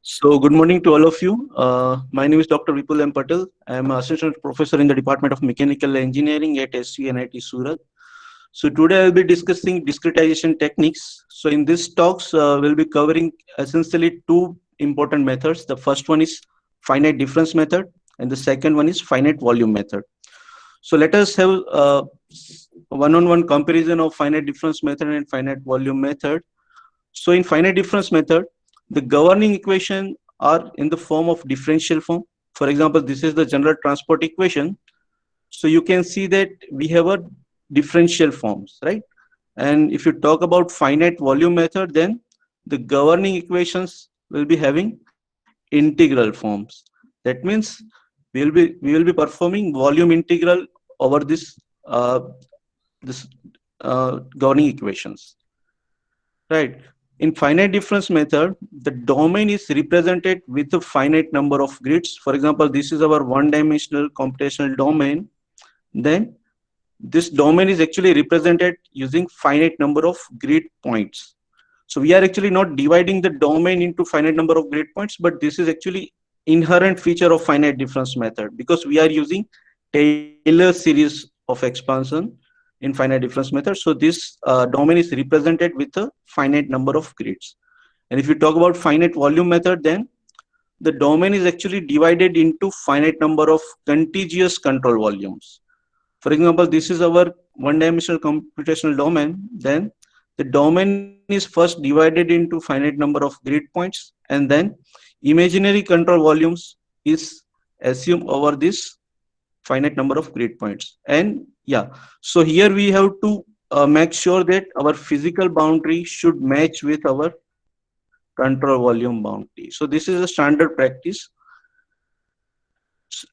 So, good morning to all of you. My name is Dr. Vipul M. Patel. I am Assistant Professor in the Department of Mechanical Engineering at SCNIT Surat. So, today I will be discussing discretization techniques. So, in this talks, we'll be covering essentially two important methods. The first one is finite difference method, and the second one is finite volume method. So, let us have one-on-one comparison of finite difference method and finite volume method. So in finite difference method, the governing equation are in the form of differential form. For example, this is the general transport equation. So you can see that we have a differential forms, right? And if you talk about finite volume method, then the governing equations will be having integral forms. That means we will be performing volume integral over this governing equations. Right. In finite difference method, the domain is represented with a finite number of grids. For example, this is our one-dimensional computational domain. Then this domain is actually represented using finite number of grid points. So we are actually not dividing the domain into finite number of grid points, but this is actually inherent feature of finite difference method because we are using Taylor series of expansion in finite difference method. So this domain is represented with a finite number of grids. And if you talk about finite volume method, then the domain is actually divided into finite number of contiguous control volumes. For example, this is our one-dimensional computational domain. Then the domain is first divided into finite number of grid points, and then imaginary control volumes is assumed over this finite number of grid points. And yeah, so here we have to make sure that our physical boundary should match with our control volume boundary. So this is a standard practice,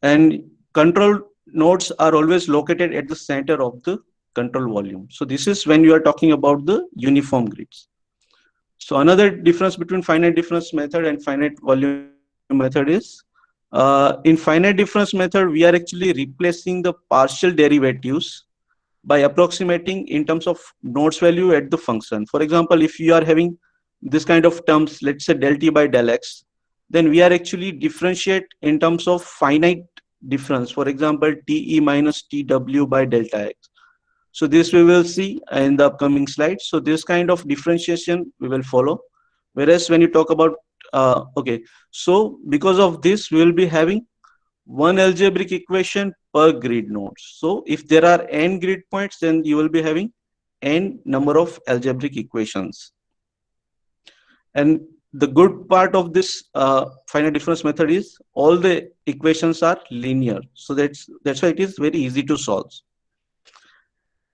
and control nodes are always located at the center of the control volume. So this is when you are talking about the uniform grids. So another difference between finite difference method and finite volume method is in finite difference method, we are actually replacing the partial derivatives by approximating in terms of nodes value at the function. For example, if you are having this kind of terms, let's say del t by del x, then we are actually differentiate in terms of finite difference. For example, te minus tw by delta x. So this we will see in the upcoming slides. So this kind of differentiation we will follow. Whereas when you talk about, okay, so because of this, we will be having one algebraic equation per grid node. So if there are n grid points, then you will be having n number of algebraic equations. And the good part of this finite difference method is all the equations are linear. So that's why it is very easy to solve.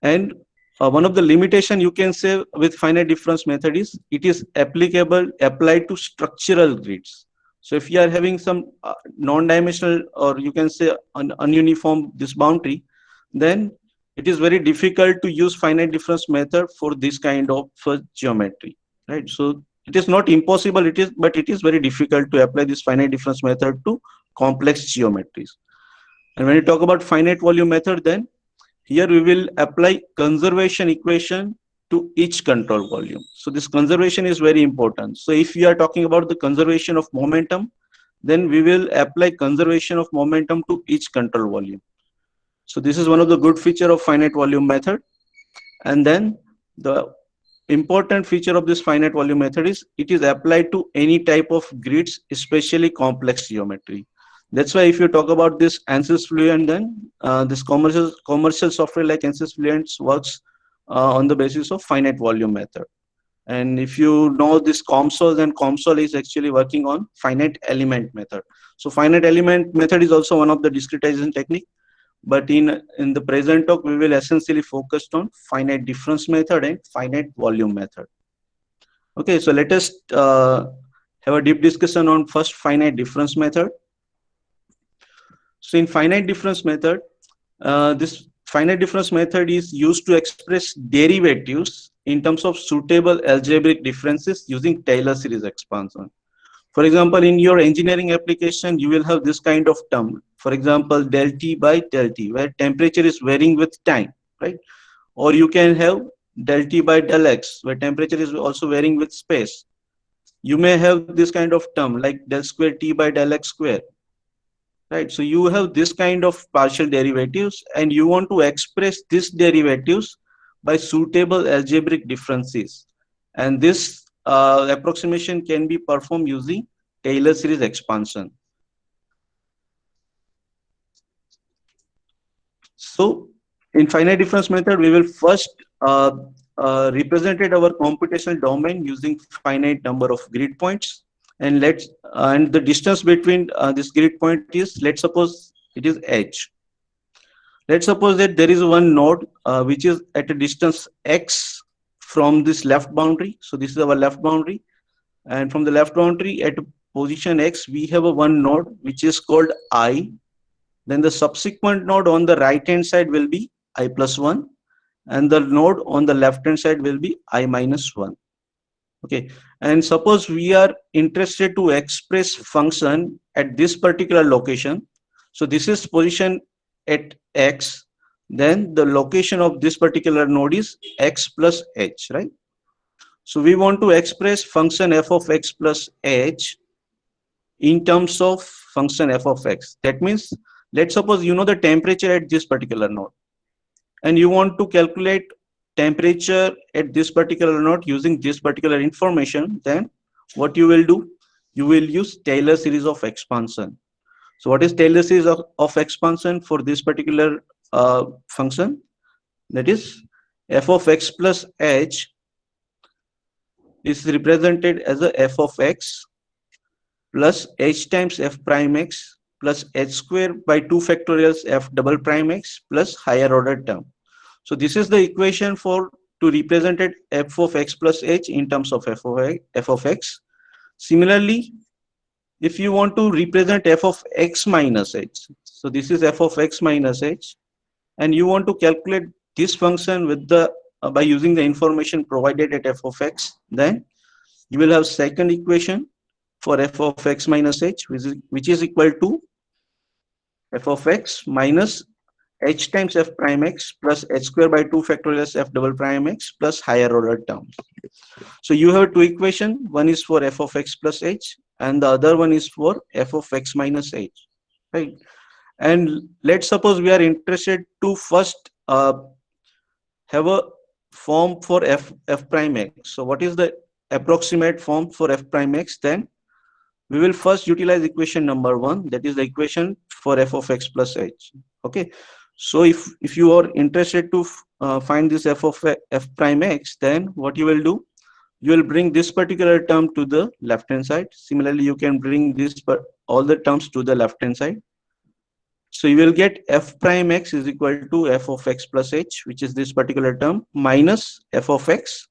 And one of the limitation you can say with finite difference method is it is applied to structural grids. So if you are having some non-dimensional, or you can say ununiform this boundary, then it is very difficult to use finite difference method for this kind of geometry, right? So it is not impossible, but it is very difficult to apply this finite difference method to complex geometries. And when you talk about finite volume method, then here we will apply conservation equation to each control volume. So this conservation is very important. So if we are talking about the conservation of momentum, then we will apply conservation of momentum to each control volume. So this is one of the good feature of finite volume method. And then the important feature of this finite volume method is it is applied to any type of grids, especially complex geometry. That's why if you talk about this ANSYS Fluent, then this commercial software like ANSYS Fluent works on the basis of finite volume method. And if you know this COMSOL, then COMSOL is actually working on finite element method. So finite element method is also one of the discretization technique. But in the present talk, we will essentially focus on finite difference method and finite volume method. Okay, so let us have a deep discussion on first finite difference method. So in finite difference method, this finite difference method is used to express derivatives in terms of suitable algebraic differences using Taylor series expansion. For example, in your engineering application, you will have this kind of term. For example, del T by del T, where temperature is varying with time, right? Or you can have del T by del X, where temperature is also varying with space. you may have this kind of term like del square t by del x square, right? So you have this kind of partial derivatives and you want to express these derivatives by suitable algebraic differences. And this approximation can be performed using Taylor series expansion. So in finite difference method, we will first represented our computational domain using finite number of grid points, and and the distance between this grid point is, let's suppose it is h. Let's suppose that there is one node which is at a distance x from this left boundary. So this is our left boundary, and from the left boundary at position x, we have a one node which is called I. Then the subsequent node on the right hand side will be I plus 1, and the node on the left hand side will be I minus 1. Okay, and suppose we are interested to express function at this particular location. So this is position at x, then the location of this particular node is x plus h, right? So we want to express function f of x plus h in terms of function f of x. That means, let's suppose you know the temperature at this particular node, and you want to calculate temperature at this particular node using this particular information. Then what you will do, you will use Taylor series of expansion. So what is Taylor series of expansion for this particular function? That is, f of x plus h is represented as a f of x plus h times f prime x plus h square by 2 factorials f double prime x plus higher order term. So this is the equation for to represent it f of x plus h in terms of f of x. Similarly, if you want to represent f of x minus h, so this is f of x minus h, and you want to calculate this function with the by using the information provided at f of x, then you will have second equation for f of x minus h, which is equal to f of x minus h times f prime x plus h square by 2 factorial f double prime x plus higher order terms. So you have two equations. One is for f of x plus h, and the other one is for f of x minus h, right? And let's suppose we are interested to first have a form for f prime x. So what is the approximate form for f prime x? Then we will first utilize equation number 1, that is the equation for f of x plus h. Okay, so if you are interested to find this f of f prime x, then what you will do, you will bring this particular term to the left hand side. Similarly, you can bring this all the terms to the left hand side. So you will get f prime x is equal to f of x plus h, which is this particular term, minus f of x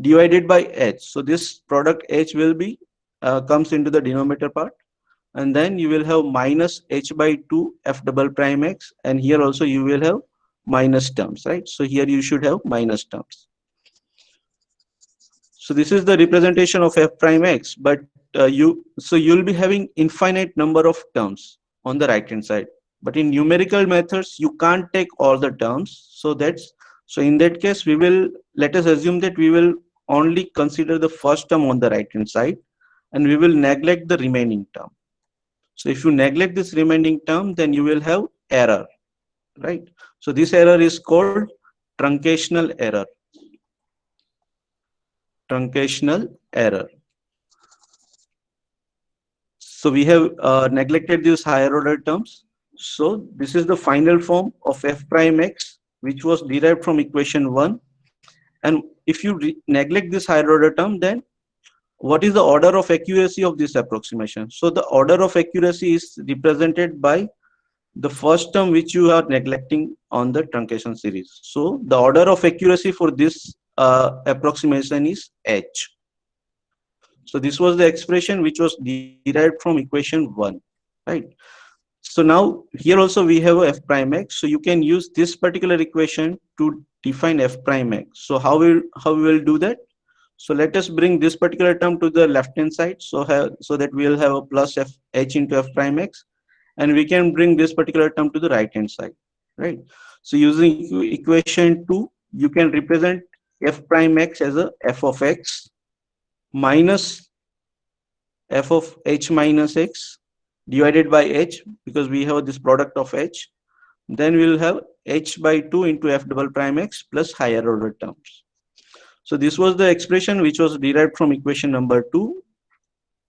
divided by h. So this product h will be comes into the denominator part, and then you will have minus h by 2 f double prime x, and here also you will have minus terms, right? So here you should have minus terms. So this is the representation of f prime x, but you'll be having infinite number of terms on the right hand side. But in numerical methods, you can't take all the terms. So in that case, let us assume that we will only consider the first term on the right hand side, and we will neglect the remaining term. So if you neglect this remaining term, then you will have error, right? So this error is called truncational error. Truncational error. So we have neglected these higher order terms. So this is the final form of f prime x, which was derived from equation 1. And if you neglect this higher order term, then what is the order of accuracy of this approximation? So the order of accuracy is represented by the first term which you are neglecting on the truncation series. So the order of accuracy for this approximation is h. So this was the expression which was derived from equation 1, right? So now here also we have a f prime x. So you can use this particular equation to define f prime x. So how we will do that? So let us bring this particular term to the left hand side. So that we will have a plus h into f prime x, and we can bring this particular term to the right hand side, right? So using equation 2, you can represent f prime x as a f of x minus f of h minus x divided by h, because we have this product of h. Then we will have h by 2 into f double prime x plus higher order terms. So this was the expression which was derived from equation number 2,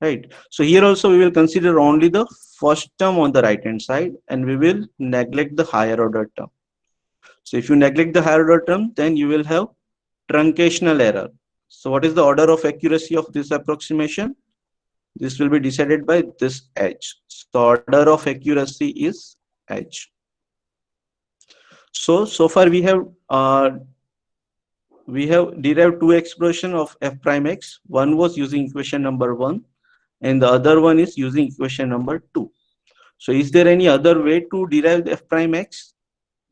right? So here also we will consider only the first term on the right hand side, and we will neglect the higher order term. So if you neglect the higher order term, then you will have truncational error. So what is the order of accuracy of this approximation? This will be decided by this h. So order of accuracy is h. So far we have derived two expression of f prime x. One was using equation number 1, and the other one is using equation number 2. So is there any other way to derive the f prime x?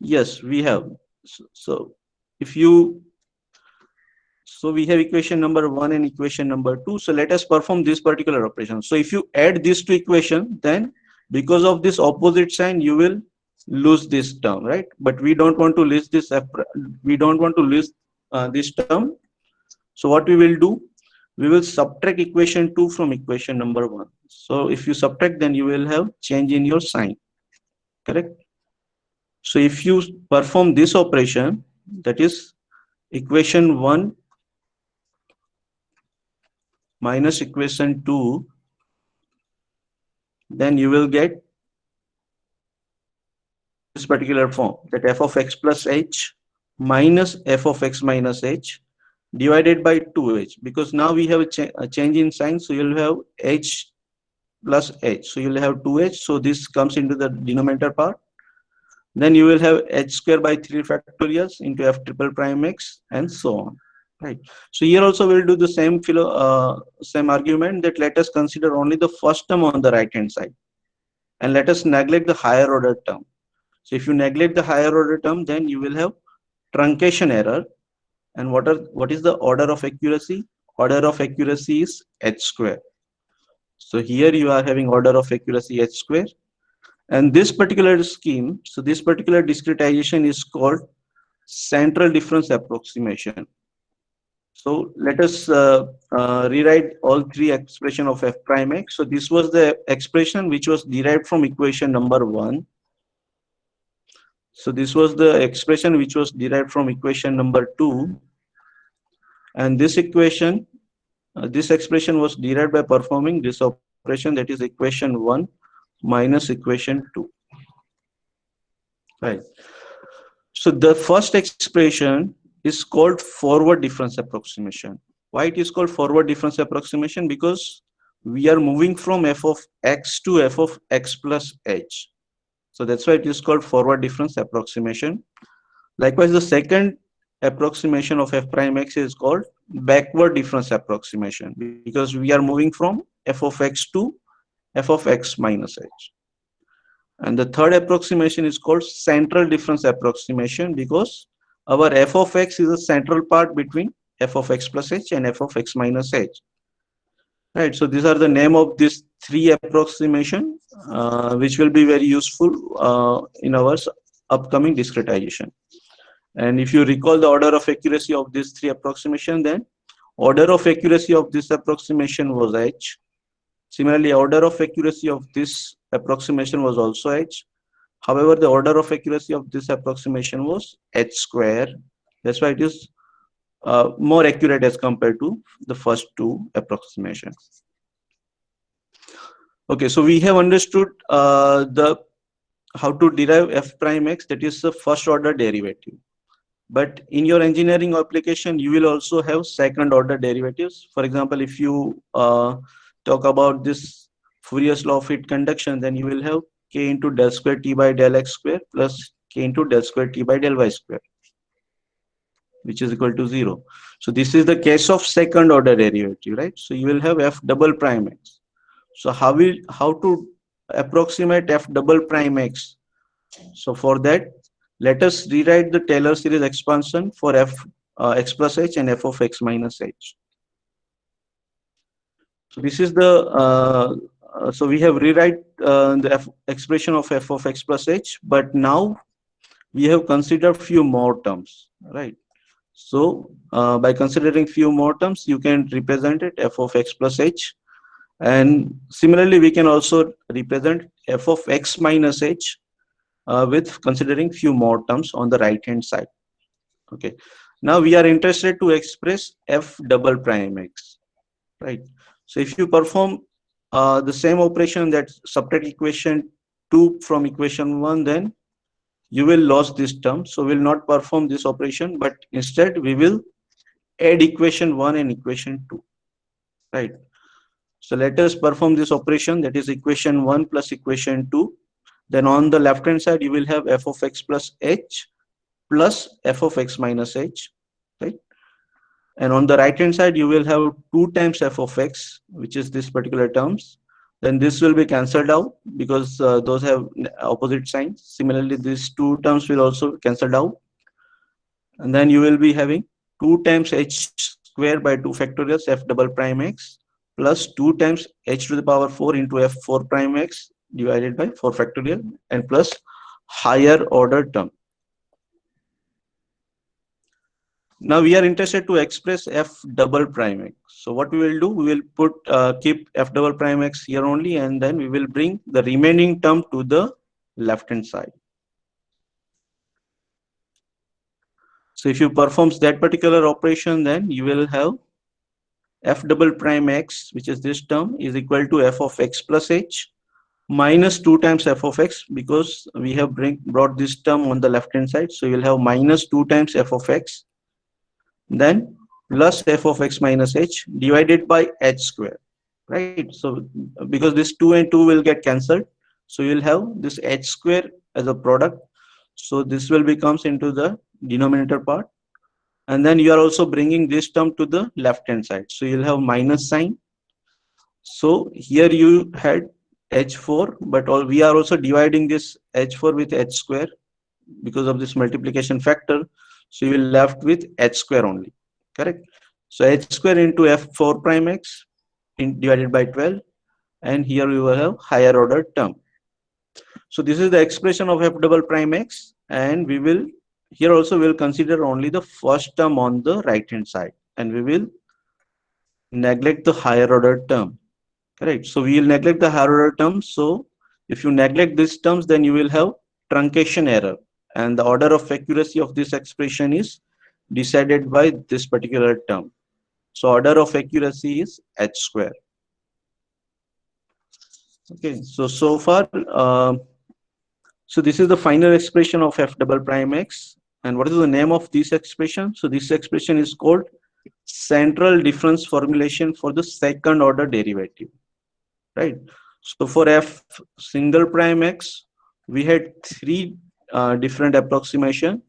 Yes, we have. So we have equation number 1 and equation number 2. So let us perform this particular operation. So if you add these two equations, then because of this opposite sign, you will lose this term, right? But we don't want to lose this. We don't want to lose this term. So what we will do? We will subtract equation 2 from equation number 1. So if you subtract, then you will have change in your sign, correct? So if you perform this operation, that is equation 1 minus equation 2, then you will get this particular form, that f of x plus h minus f of x minus h divided by 2h, because now we have a change in sign, so you'll have h plus h, so you'll have 2h, so this comes into the denominator part. Then you will have h square by 3 factorials into f triple prime x, and so on, right? So here also we'll do the same argument, that let us consider only the first term on the right hand side, and let us neglect the higher order term. So if you neglect the higher order term, then you will have truncation error. And what is the order of accuracy? Order of accuracy is h square. So here you are having order of accuracy h square. And this particular scheme, so this particular discretization is called central difference approximation. So let us rewrite all three expression of f prime x. So this was the expression which was derived from equation number 1. So this was the expression which was derived from equation number 2. And this equation, this expression was derived by performing this operation, that is equation 1 minus equation 2. Right. So the first expression is called forward difference approximation. Why it is called forward difference approximation? Because we are moving from f of x to f of x plus h. So that's why it is called forward difference approximation. Likewise, the second approximation of f prime x is called backward difference approximation, because we are moving from f of x to f of x minus h. And the third approximation is called central difference approximation, because our f of x is a central part between f of x plus h and f of x minus h. Right, so these are the name of these three approximation, which will be very useful in our upcoming discretization. And if you recall the order of accuracy of these three approximation, then order of accuracy of this approximation was h. Similarly, order of accuracy of this approximation was also h. However, the order of accuracy of this approximation was h square. That's why it is more accurate as compared to the first two approximations. Okay, so we have understood how to derive f prime x, that is the first order derivative. But in your engineering application, you will also have second order derivatives. For example, if you talk about this Fourier's law of heat conduction, then you will have k into del square t by del x square plus k into del square t by del y square, which is equal to 0. So this is the case of second order derivative, right? So you will have f double prime x. So how to approximate f double prime x? So for that, let us rewrite the Taylor series expansion for f x plus h and f of x minus h. So this is the so we have rewrite the expression of f of x plus h, but now we have considered few more terms, right? So by considering few more terms, you can represent it f of x plus h And similarly, we can also represent f of x minus h with considering few more terms on the right hand side. Okay. Now we are interested to express f double prime x, right? So if you perform the same operation, that subtract equation 2 from equation 1, then you will lose this term. So we will not perform this operation, but instead we will add equation 1 and equation 2, right? So let us perform this operation, that is equation 1 plus equation 2. Then on the left hand side, you will have f of x plus h plus f of x minus h, right? And on the right hand side, you will have 2 times f of x, which is this particular terms. Then this will be cancelled out because those have opposite signs. Similarly, these two terms will also cancelled out. And then you will be having 2 times h square by 2 factorials f double prime x plus 2 times h to the power 4 into f 4 prime x divided by 4 factorial and plus higher order term. Now we are interested to express f double prime x. So what we will do, we will put keep f double prime x here only, and then we will bring the remaining term to the left hand side. So if you perform that particular operation, then you will have f double prime x, which is this term, is equal to f of x plus h minus 2 times f of x, because we have brought this term on the left hand side. So you will have minus 2 times f of x, then plus f of x minus h divided by h square, right? So because this 2 and 2 will get cancelled, so you will have this h square as a product. So this will becomes into the denominator part, and then you are also bringing this term to the left hand side, so you'll have minus sign. So here you had h4, but we are also dividing this h4 with h square because of this multiplication factor. So you will left with h square only, correct? So h square into f4 prime x divided by 12, and here we will have higher order term. So this is the expression of f double prime x, and we will here also will consider only the first term on the right hand side, and we will neglect the higher order term, correct? So we will neglect the higher order term. So if you neglect these terms, then you will have truncation error, and the order of accuracy of this expression is decided by this particular term. So order of accuracy is h square. Okay, so far, so this is the final expression of f double prime x. And what is the name of this expression? So this expression is called central difference formulation for the second order derivative, right? So for f single prime x, we had 3 different approximation.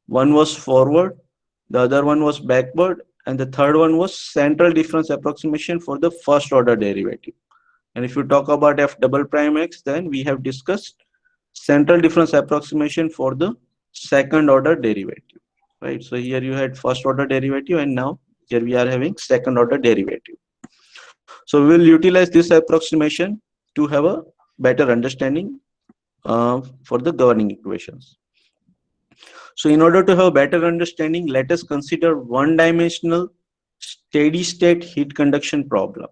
One was forward, the other one was backward, and the third one was central difference approximation for the first order derivative. And if you talk about f double prime x, then we have discussed central difference approximation for the second order derivative, right? So here you had first order derivative, and now here we are having second order derivative. So we will utilize this approximation to have a better understanding for the governing equations. So in order to have better understanding, let us consider one-dimensional steady state heat conduction problem.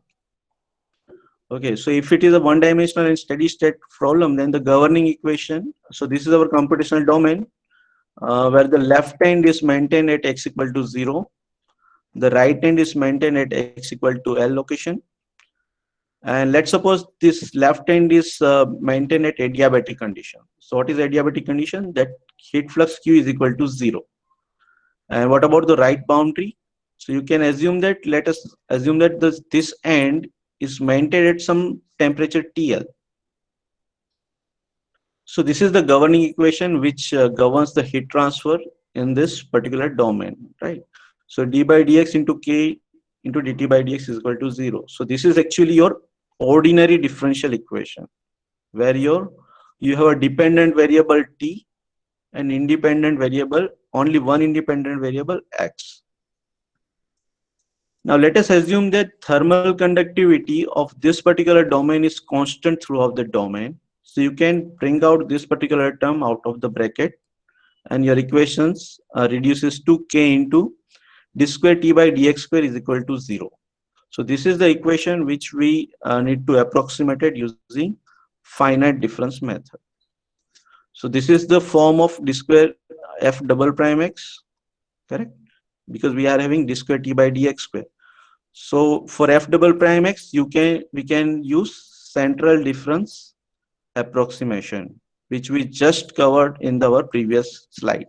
Okay, so if it is a one-dimensional and steady state problem, then the governing equation, so this is our computational domain, where the left hand is maintained at x equal to 0, the right hand is maintained at x equal to L location, and let's suppose this left hand is maintained at adiabatic condition. So what is adiabatic condition? That heat flux Q is equal to 0. And what about the right boundary? So you can assume that, let us assume that this end is maintained at some temperature TL. So this is the governing equation which governs the heat transfer in this particular domain, right? So d by dx into k into dt by dx is equal to 0. So this is actually your ordinary differential equation, where you have a dependent variable t and independent variable, only one independent variable x. Now let us assume that thermal conductivity of this particular domain is constant throughout the domain. So you can bring out this particular term out of the bracket, and your equations reduces to k into d square t by dx square is equal to 0. So this is the equation which we need to approximate it using finite difference method. So this is the form of d square f double prime x, correct? Because we are having d square t by dx square. So for f double prime x, we can use central difference approximation, which we just covered in our previous slide.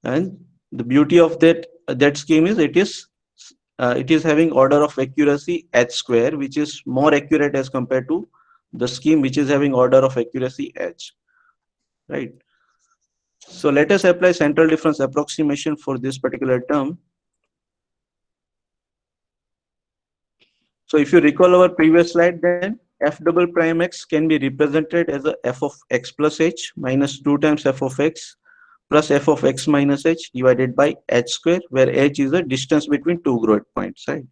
And the beauty of that scheme is it is having order of accuracy h square, which is more accurate as compared to the scheme which is having order of accuracy h, right? So let us apply central difference approximation for this particular term. So if you recall our previous slide, then f double prime x can be represented as a f of x plus h minus 2 times f of x plus f of x minus h divided by h square, where h is the distance between two grid points, right?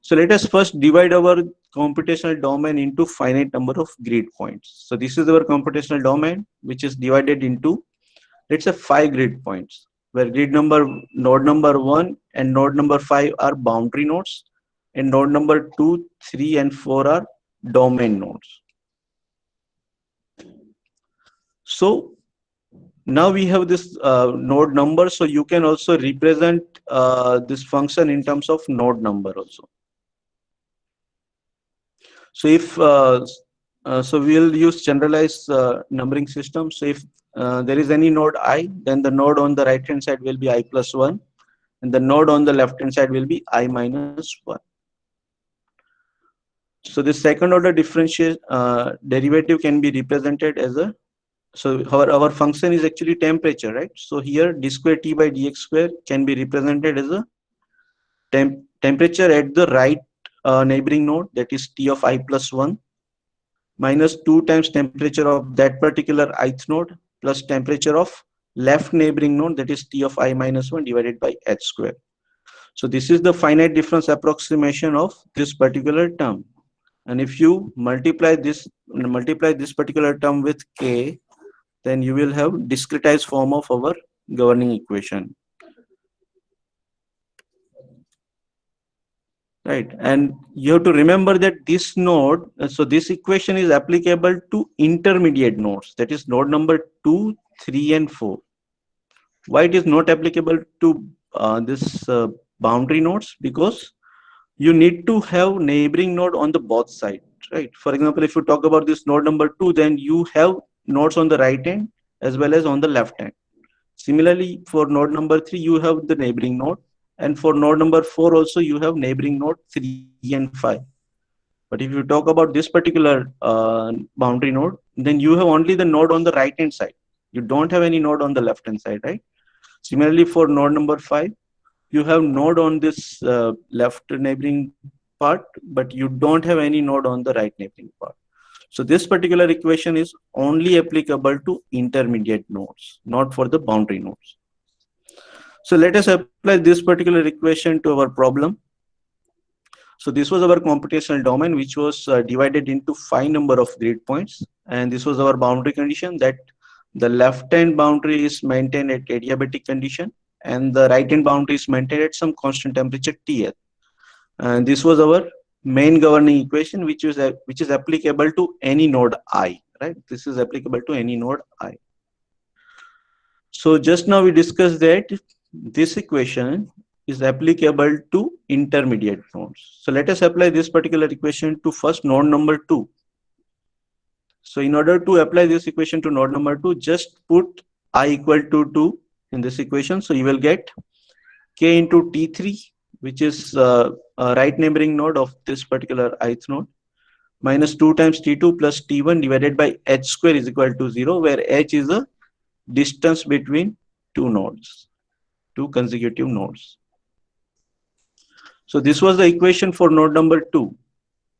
So let us first divide our computational domain into finite number of grid points. So this is our computational domain, which is divided into, let's say, 5 grid points, where node number 1 and node number 5 are boundary nodes, and node number 2, 3, and 4 are domain nodes. So now we have this node number, so you can also represent this function in terms of node number also. So if so we'll use generalized numbering system. So if there is any node I, then the node on the right hand side will be I plus 1, and the node on the left hand side will be I minus 1. So the second order differential derivative can be represented as a, so our function is actually temperature, right? So here d square t by dx square can be represented as a temperature at the right neighboring node, that is t of I plus 1, minus 2 times temperature of that particular ith node plus temperature of left neighboring node, that is t of I minus 1 divided by h square. So this is the finite difference approximation of this particular term. And if you multiply this particular term with k, then you will have discretized form of our governing equation, right? And you have to remember that this node, so this equation is applicable to intermediate nodes, that is node number 2, 3, and 4. Why it is not applicable to this boundary nodes? Because you need to have neighboring node on the both sides, right? For example, if you talk about this node number 2, then you have nodes on the right hand as well as on the left hand. Similarly, for node number 3, you have the neighboring node, and for node number 4 also you have neighboring node 3 and 5. But if you talk about this particular boundary node, then you have only the node on the right hand side. You don't have any node on the left hand side, right? Similarly, for node number 5, you have node on this left neighboring part, but you don't have any node on the right neighboring part. So this particular equation is only applicable to intermediate nodes, not for the boundary nodes. So let us apply this particular equation to our problem. So this was our computational domain, which was divided into 5 number of grid points, and this was our boundary condition, that the left hand boundary is maintained at adiabatic condition and the right hand boundary is maintained at some constant temperature Ts. And this was our main governing equation, which is applicable to any node I, right? This is applicable to any node I. So just now we discussed that this equation is applicable to intermediate nodes. So let us apply this particular equation to first node number 2. So in order to apply this equation to node number 2, just put I equal to 2 in this equation. So you will get k into T3, which is a right neighboring node of this particular ith node, minus 2 times T2 plus T1 divided by h square is equal to 0, where h is the distance between two nodes, two consecutive nodes. So this was the equation for node number 2.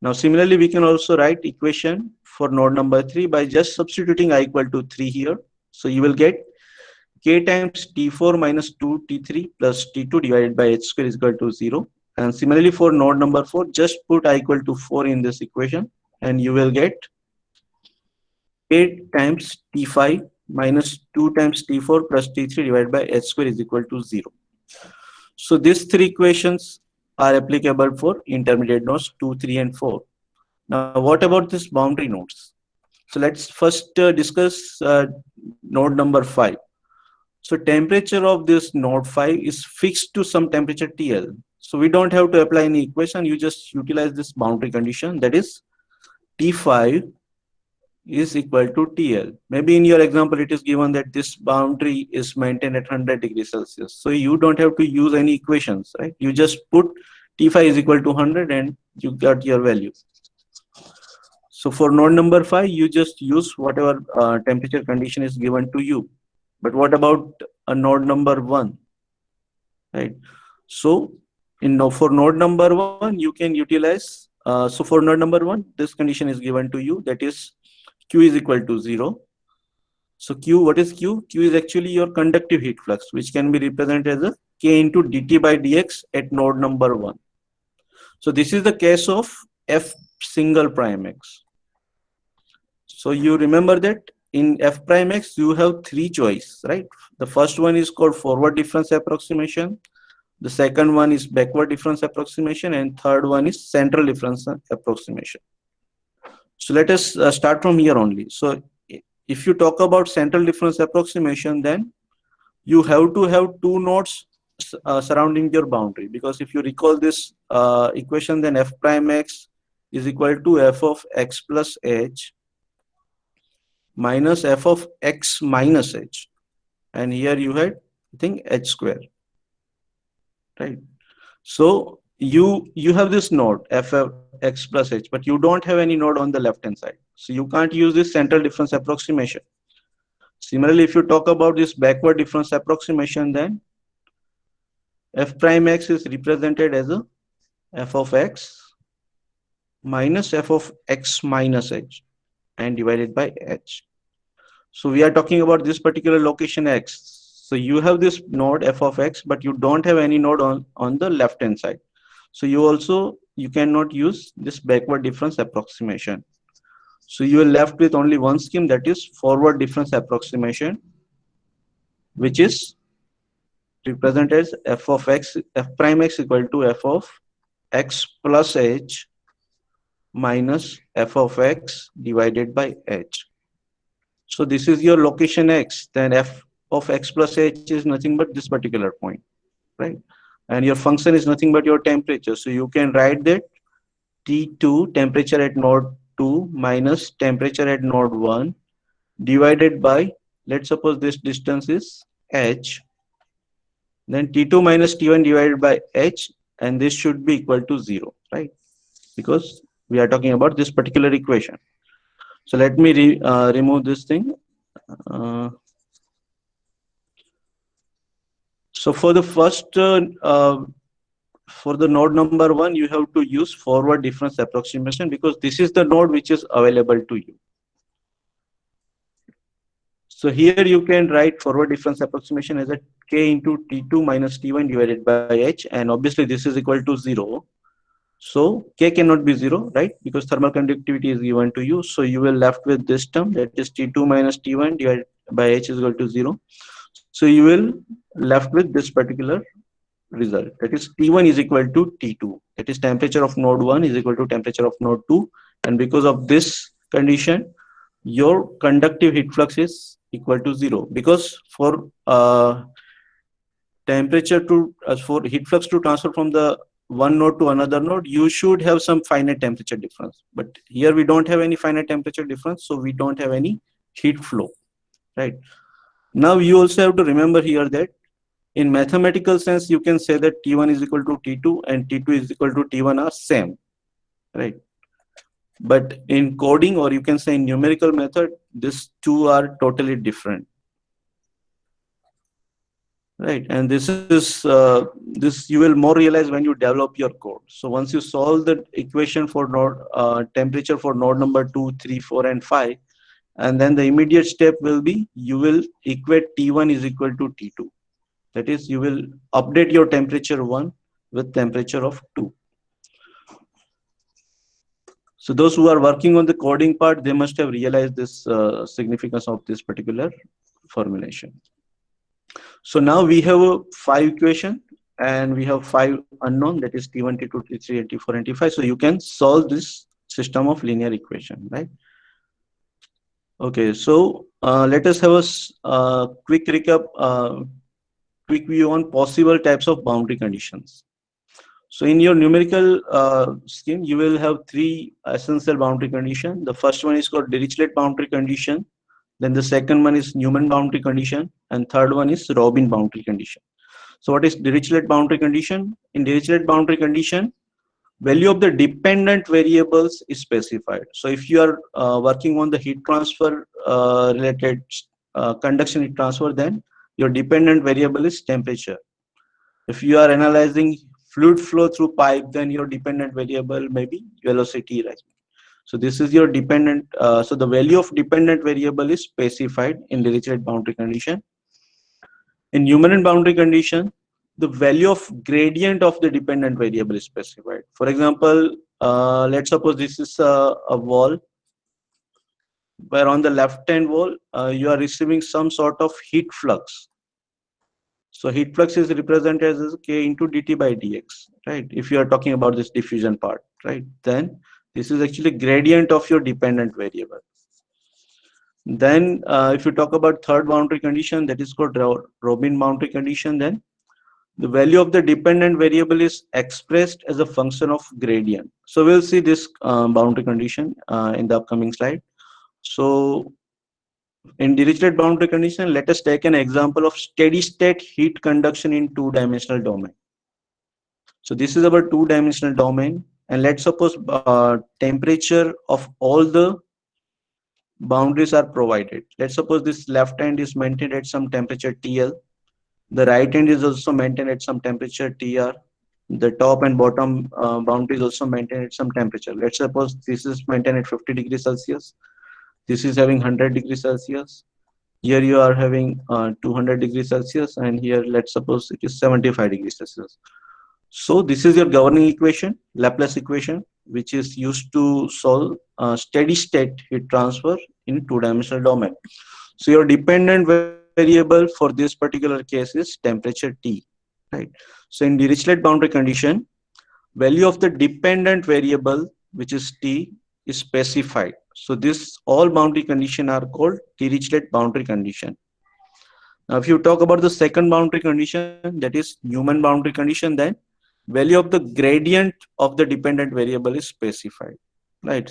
Now similarly, we can also write equation for node number 3 by just substituting I equal to 3 here. So you will get k times T4 minus 2 T3 plus T2 divided by h square is equal to 0. And similarly for node number 4, just put I equal to 4 in this equation and you will get k times T5 minus 2 times T4 plus T3 divided by h square is equal to 0. So these three equations are applicable for intermediate nodes 2, 3, and 4. Now, what about this boundary nodes? So let's first discuss node number 5. So temperature of this node 5 is fixed to some temperature TL. So we don't have to apply any equation. You just utilize this boundary condition, that is T5 is equal to TL. Maybe in your example, it is given that this boundary is maintained at 100 degrees Celsius. So you don't have to use any equations, right? You just put T5 is equal to 100 and you got your value. So for node number 5, you just use whatever temperature condition is given to you. But what about a node number 1, right? So for node number 1, you can utilize, so for node number 1, this condition is given to you, that is Q is equal to 0. So Q, what is Q? Q is actually your conductive heat flux, which can be represented as a K into dt by dx at node number 1. So this is the case of F single prime x. So you remember that in F prime x, you have 3 choices, right? The first one is called forward difference approximation. The second one is backward difference approximation, and third one is central difference approximation. So let us start from here only. So if you talk about central difference approximation, then you have to have 2 nodes surrounding your boundary, because if you recall this equation, then F prime x is equal to f of x plus h minus f of x minus h, and here you had, I think, h square, right? So you have this node f of x plus h, but you don't have any node on the left hand side, so you can't use this central difference approximation. Similarly, if you talk about this backward difference approximation, then f prime x is represented as a f of x minus f of x minus h and divided by h. So we are talking about this particular location x. So you have this node f of x, but you don't have any node on the left hand side. So you cannot use this backward difference approximation. So you are left with only one scheme, that is forward difference approximation, which is represented as f of x, f prime x equal to f of x plus h minus f of x divided by h. So this is your location x, then f of x plus h is nothing but this particular point, right? And your function is nothing but your temperature. So you can write that T2, temperature at node 2, minus temperature at node 1 divided by, let's suppose this distance is h, then T2 minus T1 divided by h, and this should be equal to 0, right? Because we are talking about this particular equation. So let me remove this thing. So for the first, for the node number 1, you have to use forward difference approximation, because this is the node which is available to you. So here you can write forward difference approximation as a K into T2 minus T1 divided by H, and obviously this is equal to 0. So K cannot be 0, right? Because thermal conductivity is given to you. So you will left with this term, that is T2 minus T1 divided by H is equal to 0. So you will left with this particular result, that is T1 is equal to T2, that is temperature of node 1 is equal to temperature of node 2, and because of this condition, your conductive heat flux is equal to 0, because for temperature to for heat flux to transfer from the one node to another node, you should have some finite temperature difference, but here we don't have any finite temperature difference, so we don't have any heat flow, right? Now you also have to remember here that in mathematical sense, you can say that T1 is equal to T2 and T2 is equal to T1 are same, right? But in coding, or you can say in numerical method, these two are totally different, right? And this is this you will more realize when you develop your code. So once you solve the equation for node temperature for node number 2, 3, 4, and 5, and then the immediate step will be you will equate T1 is equal to T2. That is, you will update your temperature 1 with temperature of 2. So those who are working on the coding part, they must have realized this significance of this particular formulation. So now we have 5 equations, and we have 5 unknown, that is T1, T2, T3, and T4, and T5. So you can solve this system of linear equation, right? Okay, so let us have a quick recap, quick view on possible types of boundary conditions. So in your numerical scheme, you will have 3 essential boundary condition. The first one is called Dirichlet boundary condition. Then the second one is Newman boundary condition, and third one is Robin boundary condition. So what is Dirichlet boundary condition? In Dirichlet boundary condition, value of the dependent variables is specified. So if you are working on the heat transfer related conduction heat transfer, then your dependent variable is temperature. If you are analyzing fluid flow through pipe, then your dependent variable may be velocity, right? So this is your dependent. So the value of dependent variable is specified in Dirichlet boundary condition. In Newman boundary condition, the value of gradient of the dependent variable is specified. For example, let's suppose this is a wall where on the left hand wall you are receiving some sort of heat flux. So heat flux is represented as K into dt by dx, right? If you are talking about this diffusion part, right? Then this is actually gradient of your dependent variable. Then if you talk about third boundary condition, that is called Robin boundary condition, then the value of the dependent variable is expressed as a function of gradient. So we'll see this boundary condition in the upcoming slide. So in Dirichlet boundary condition, let us take an example of steady state heat conduction in 2-dimensional domain. So this is our 2-dimensional domain, and let's suppose temperature of all the boundaries are provided. Let's suppose this left hand is maintained at some temperature TL. The right hand is also maintained at some temperature TR. The top and bottom boundary is also maintained at some temperature. Let's suppose this is maintained at 50 degrees Celsius. This is having 100 degrees Celsius. Here you are having 200 degrees Celsius, and here let's suppose it is 75 degrees Celsius. So this is your governing equation, Laplace equation, which is used to solve steady state heat transfer in 2-dimensional domain. So your dependent variable for this particular case is temperature T, right? So in Dirichlet boundary condition, value of the dependent variable, which is T, is specified. So this all boundary condition are called Dirichlet boundary condition. Now if you talk about the second boundary condition, that is Newman boundary condition, then value of the gradient of the dependent variable is specified, right?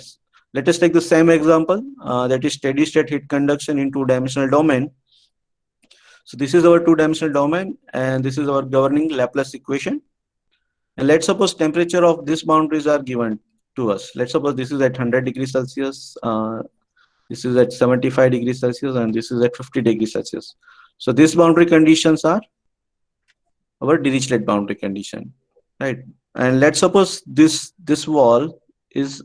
Let us take the same example, that is steady state heat conduction in 2-dimensional domain. So this is our 2-dimensional domain, and this is our governing Laplace equation. And let's suppose temperature of these boundaries are given to us. Let's suppose this is at 100 degrees Celsius, this is at 75 degrees Celsius, and this is at 50 degrees Celsius. So these boundary conditions are our Dirichlet boundary condition, right? And let's suppose this wall is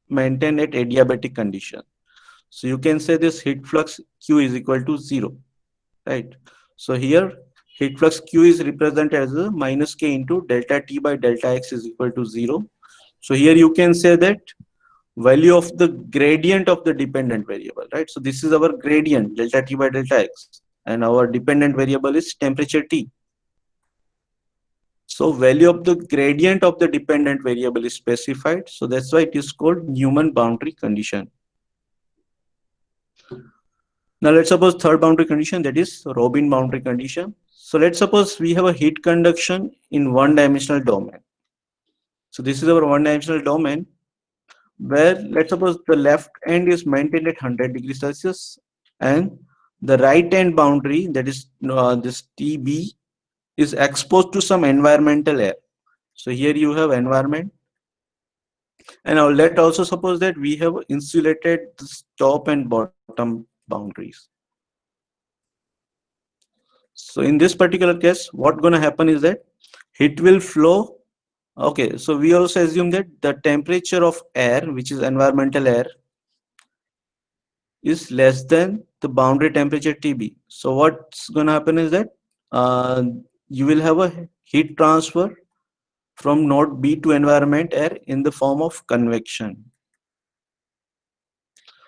maintained at adiabatic condition. So you can say this heat flux Q is equal to 0, right? So here heat flux Q is represented as a minus K into delta T by delta X is equal to 0. So here you can say that value of the gradient of the dependent variable, right? So this is our gradient, delta T by delta X, and our dependent variable is temperature T. So value of the gradient of the dependent variable is specified. So that's why it is called Newman boundary condition. Now let's suppose third boundary condition, that is Robin boundary condition. So let's suppose we have a heat conduction in 1-dimensional domain. So this is our 1-dimensional domain where let's suppose the left end is maintained at 100 degrees Celsius, and the right hand boundary, that is this TB, is exposed to some environmental air. So here you have environment, and now let also suppose that we have insulated the top and bottom boundaries. So in this particular case, what's going to happen is that heat will flow. Okay, so we also assume that the temperature of air, which is environmental air, is less than the boundary temperature TB. So what's going to happen is that you will have a heat transfer from node B to environment air in the form of convection.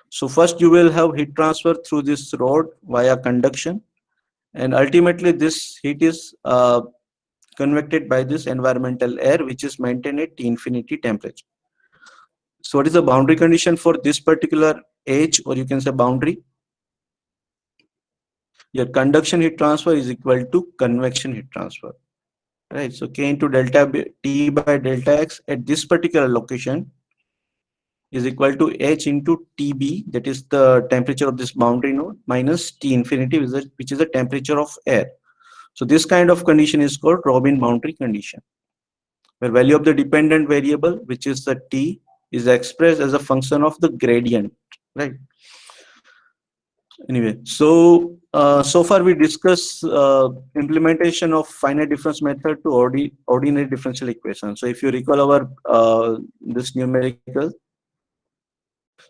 So first you will have heat transfer through this rod via conduction, and ultimately this heat is convected by this environmental air, which is maintained at T infinity temperature. So what is the boundary condition for this particular edge, or you can say boundary? Your conduction heat transfer is equal to convection heat transfer, right? So K into delta T by delta X at this particular location is equal to H into TB, that is the temperature of this boundary node, minus T infinity, which is the temperature of air. So this kind of condition is called Robin boundary condition, where value of the dependent variable, which is the T, is expressed as a function of the gradient, right? Anyway, so so far we discussed implementation of finite difference method to ordinary differential equation. So if you recall our this numerical,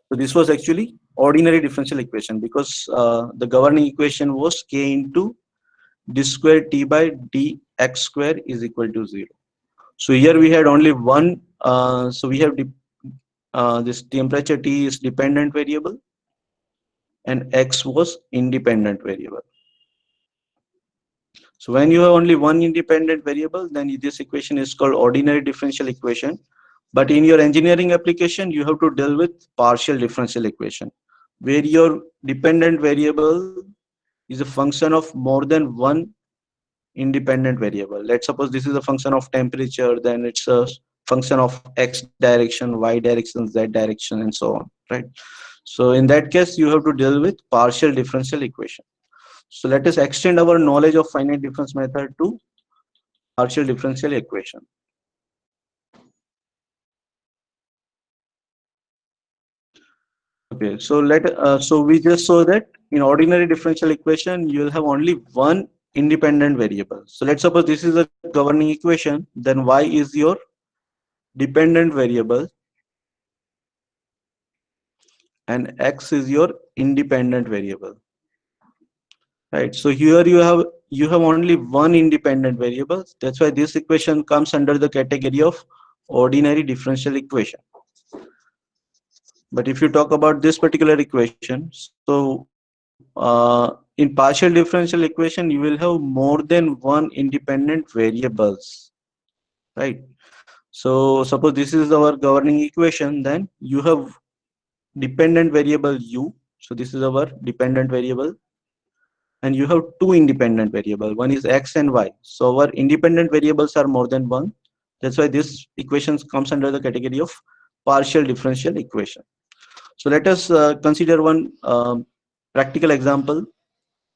so this was actually ordinary differential equation, because the governing equation was K into d square T by dx square is equal to 0. So here we had only one. So we have this temperature T is dependent variable and X was independent variable. So when you have only one independent variable, then this equation is called ordinary differential equation. But in your engineering application, you have to deal with partial differential equation, where your dependent variable is a function of more than one independent variable. Let's suppose this is a function of temperature, then it's a function of X direction, Y direction, Z direction, and so on, right? So in that case, you have to deal with partial differential equation. So let us extend our knowledge of finite difference method to partial differential equation. Okay, so so we just saw that in ordinary differential equation you will have only one independent variable. So let's suppose this is a governing equation, then y is your dependent variable and x is your independent variable, right? So here you have only one independent variable. That's why this equation comes under the category of ordinary differential equation. But if you talk about this particular equation, so in partial differential equation, you will have more than one independent variables, right? So suppose this is our governing equation, then you have dependent variable u. So this is our dependent variable, and you have two independent variable. One is x and y. So our independent variables are more than one. That's why this equation comes under the category of partial differential equation. So let us consider one practical example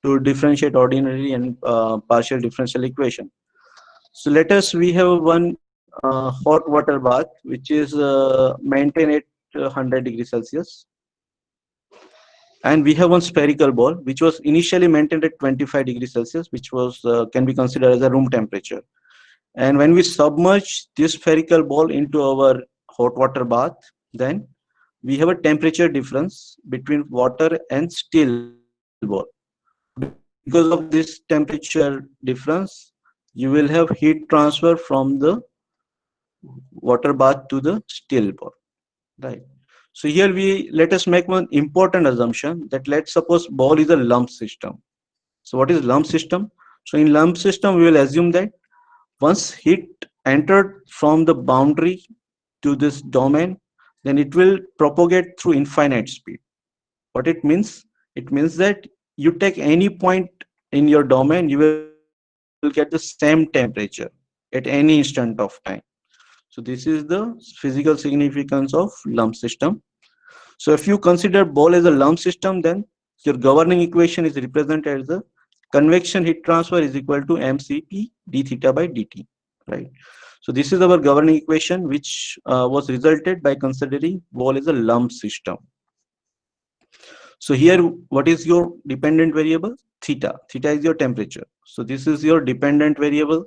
to differentiate ordinary and partial differential equation. So let us, we have one hot water bath, which is maintained at 100 degrees Celsius. And we have one spherical ball, which was initially maintained at 25 degrees Celsius, which was can be considered as a room temperature. And when we submerge this spherical ball into our hot water bath, then we have a temperature difference between water and still ball. Because of this temperature difference, you will have heat transfer from the water bath to the still ball, right? So here let us make one important assumption, that let's suppose ball is a lump system. So what is lump system? So in lump system, we will assume that once heat entered from the boundary to this domain, then it will propagate through infinite speed. What it means? It means that you take any point in your domain, you will get the same temperature at any instant of time. So this is the physical significance of lump system. So if you consider ball as a lump system, then your governing equation is represented as the convection heat transfer is equal to mCp d theta by dt, right? So this is our governing equation, which was resulted by considering ball as a lump system. So here, what is your dependent variable? Theta. Theta is your temperature. So this is your dependent variable,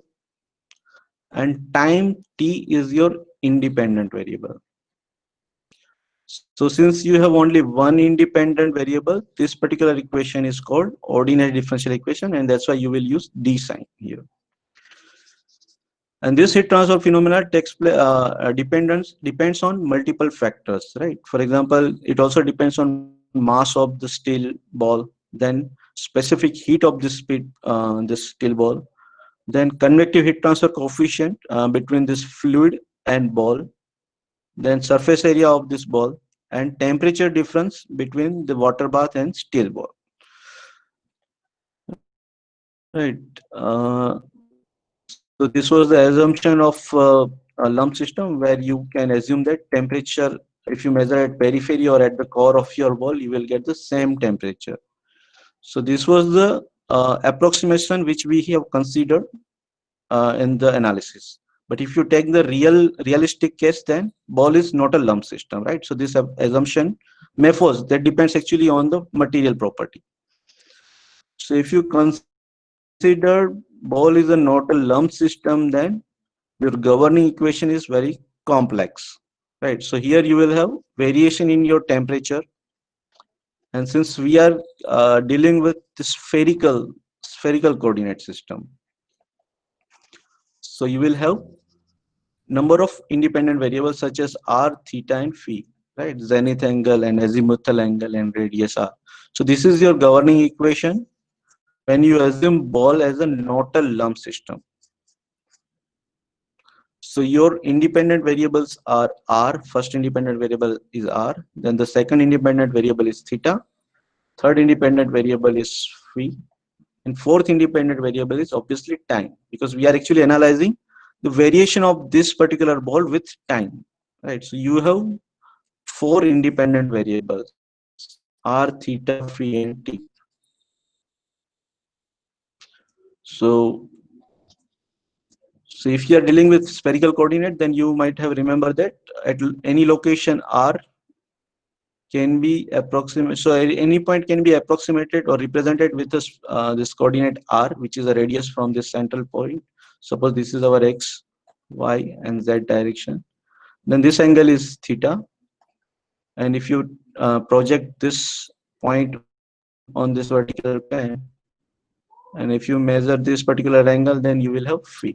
and time t is your independent variable. So since you have only one independent variable, this particular equation is called ordinary differential equation, and that's why you will use d sign here. And this heat transfer phenomena depends on multiple factors, right? For example, it also depends on mass of the steel ball, then specific heat of this steel ball, then convective heat transfer coefficient between this fluid and ball, then surface area of this ball, and temperature difference between the water bath and steel ball. Right. So this was the assumption of a lump system where you can assume that temperature, if you measure at periphery or at the core of your ball, you will get the same temperature. So this was the approximation which we have considered in the analysis. But if you take the realistic case, then ball is not a lump system, right? So this assumption may false. That depends actually on the material property. So if you consider ball is not a lump system, then your governing equation is very complex, right? So here you will have variation in your temperature, and since we are dealing with the spherical coordinate system, so you will have number of independent variables such as r, theta, and phi, right? Zenith angle and azimuthal angle and radius r. So this is your governing equation when you assume ball as a not a lump system. So your independent variables are r. First independent variable is r. Then the second independent variable is theta. Third independent variable is phi. And fourth independent variable is obviously time, because we are actually analyzing the variation of this particular ball with time, right? So you have four independent variables, r, theta, phi, and t. So if you are dealing with spherical coordinate, then you might have remembered that at any location r can be approximate. So any point can be approximated or represented with this coordinate r, which is a radius from this central point. Suppose this is our x, y, and z direction. Then this angle is theta. And if you project this point on this vertical plane, and if you measure this particular angle, then you will have phi,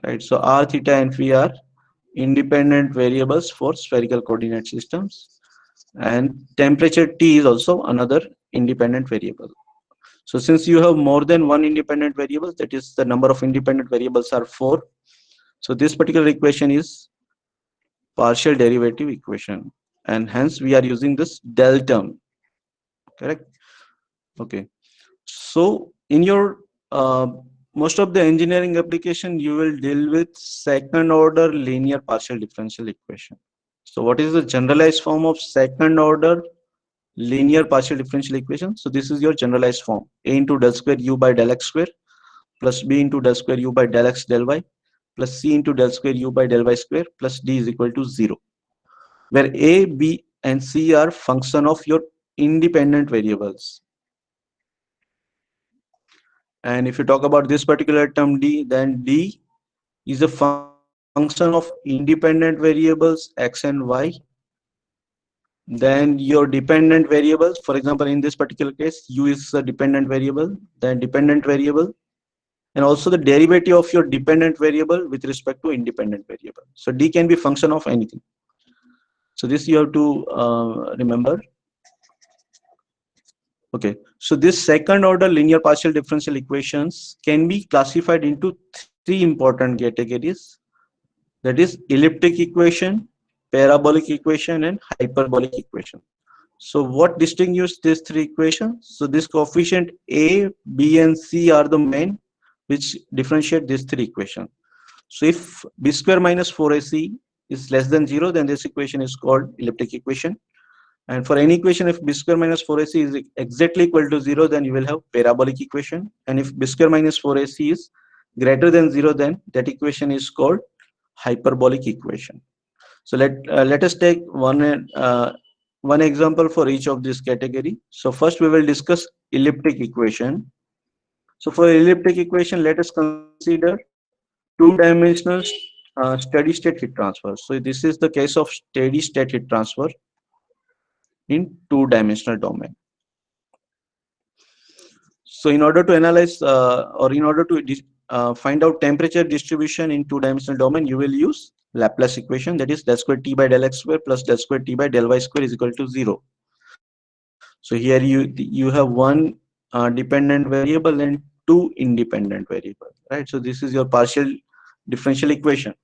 right? So r, theta, and phi are independent variables for spherical coordinate systems, and temperature T is also another independent variable. So since you have more than one independent variable, that is the number of independent variables are 4. So this particular equation is partial derivative equation, and hence we are using this del term, correct? Okay. So in your most of the engineering application, you will deal with second order linear partial differential equation. So what is the generalized form of second order linear partial differential equation? So this is your generalized form: a into del square u by del x square plus b into del square u by del x del y plus c into del square u by del y square plus d is equal to 0, where a, b, and c are function of your independent variables. And if you talk about this particular term d, then d is a function of independent variables x and y. Then your dependent variables, for example, in this particular case, u is a dependent variable, then dependent variable, and also the derivative of your dependent variable with respect to independent variable. So d can be function of anything. So this you have to remember. Okay, so this second order linear partial differential equations can be classified into three important categories. That is elliptic equation, parabolic equation, and hyperbolic equation. So what distinguishes these three equations? So this coefficient A, B, and C are the main which differentiate these three equations. So if b square minus 4ac is less than 0, then this equation is called elliptic equation. And for any equation, if b square minus 4ac is exactly equal to 0, then you will have parabolic equation. And if b square minus 4ac is greater than 0, then that equation is called hyperbolic equation. So let us take one example for each of this category. So first we will discuss elliptic equation. So for elliptic equation, let us consider two-dimensional steady state heat transfer. So this is the case of steady state heat transfer in two-dimensional domain. So in order to analyze or in order to find out temperature distribution in two-dimensional domain, you will use Laplace equation, that is del square T by del x square plus del square T by del y square is equal to 0. So here you have one dependent variable and two independent variables, right? So this is your partial differential equation.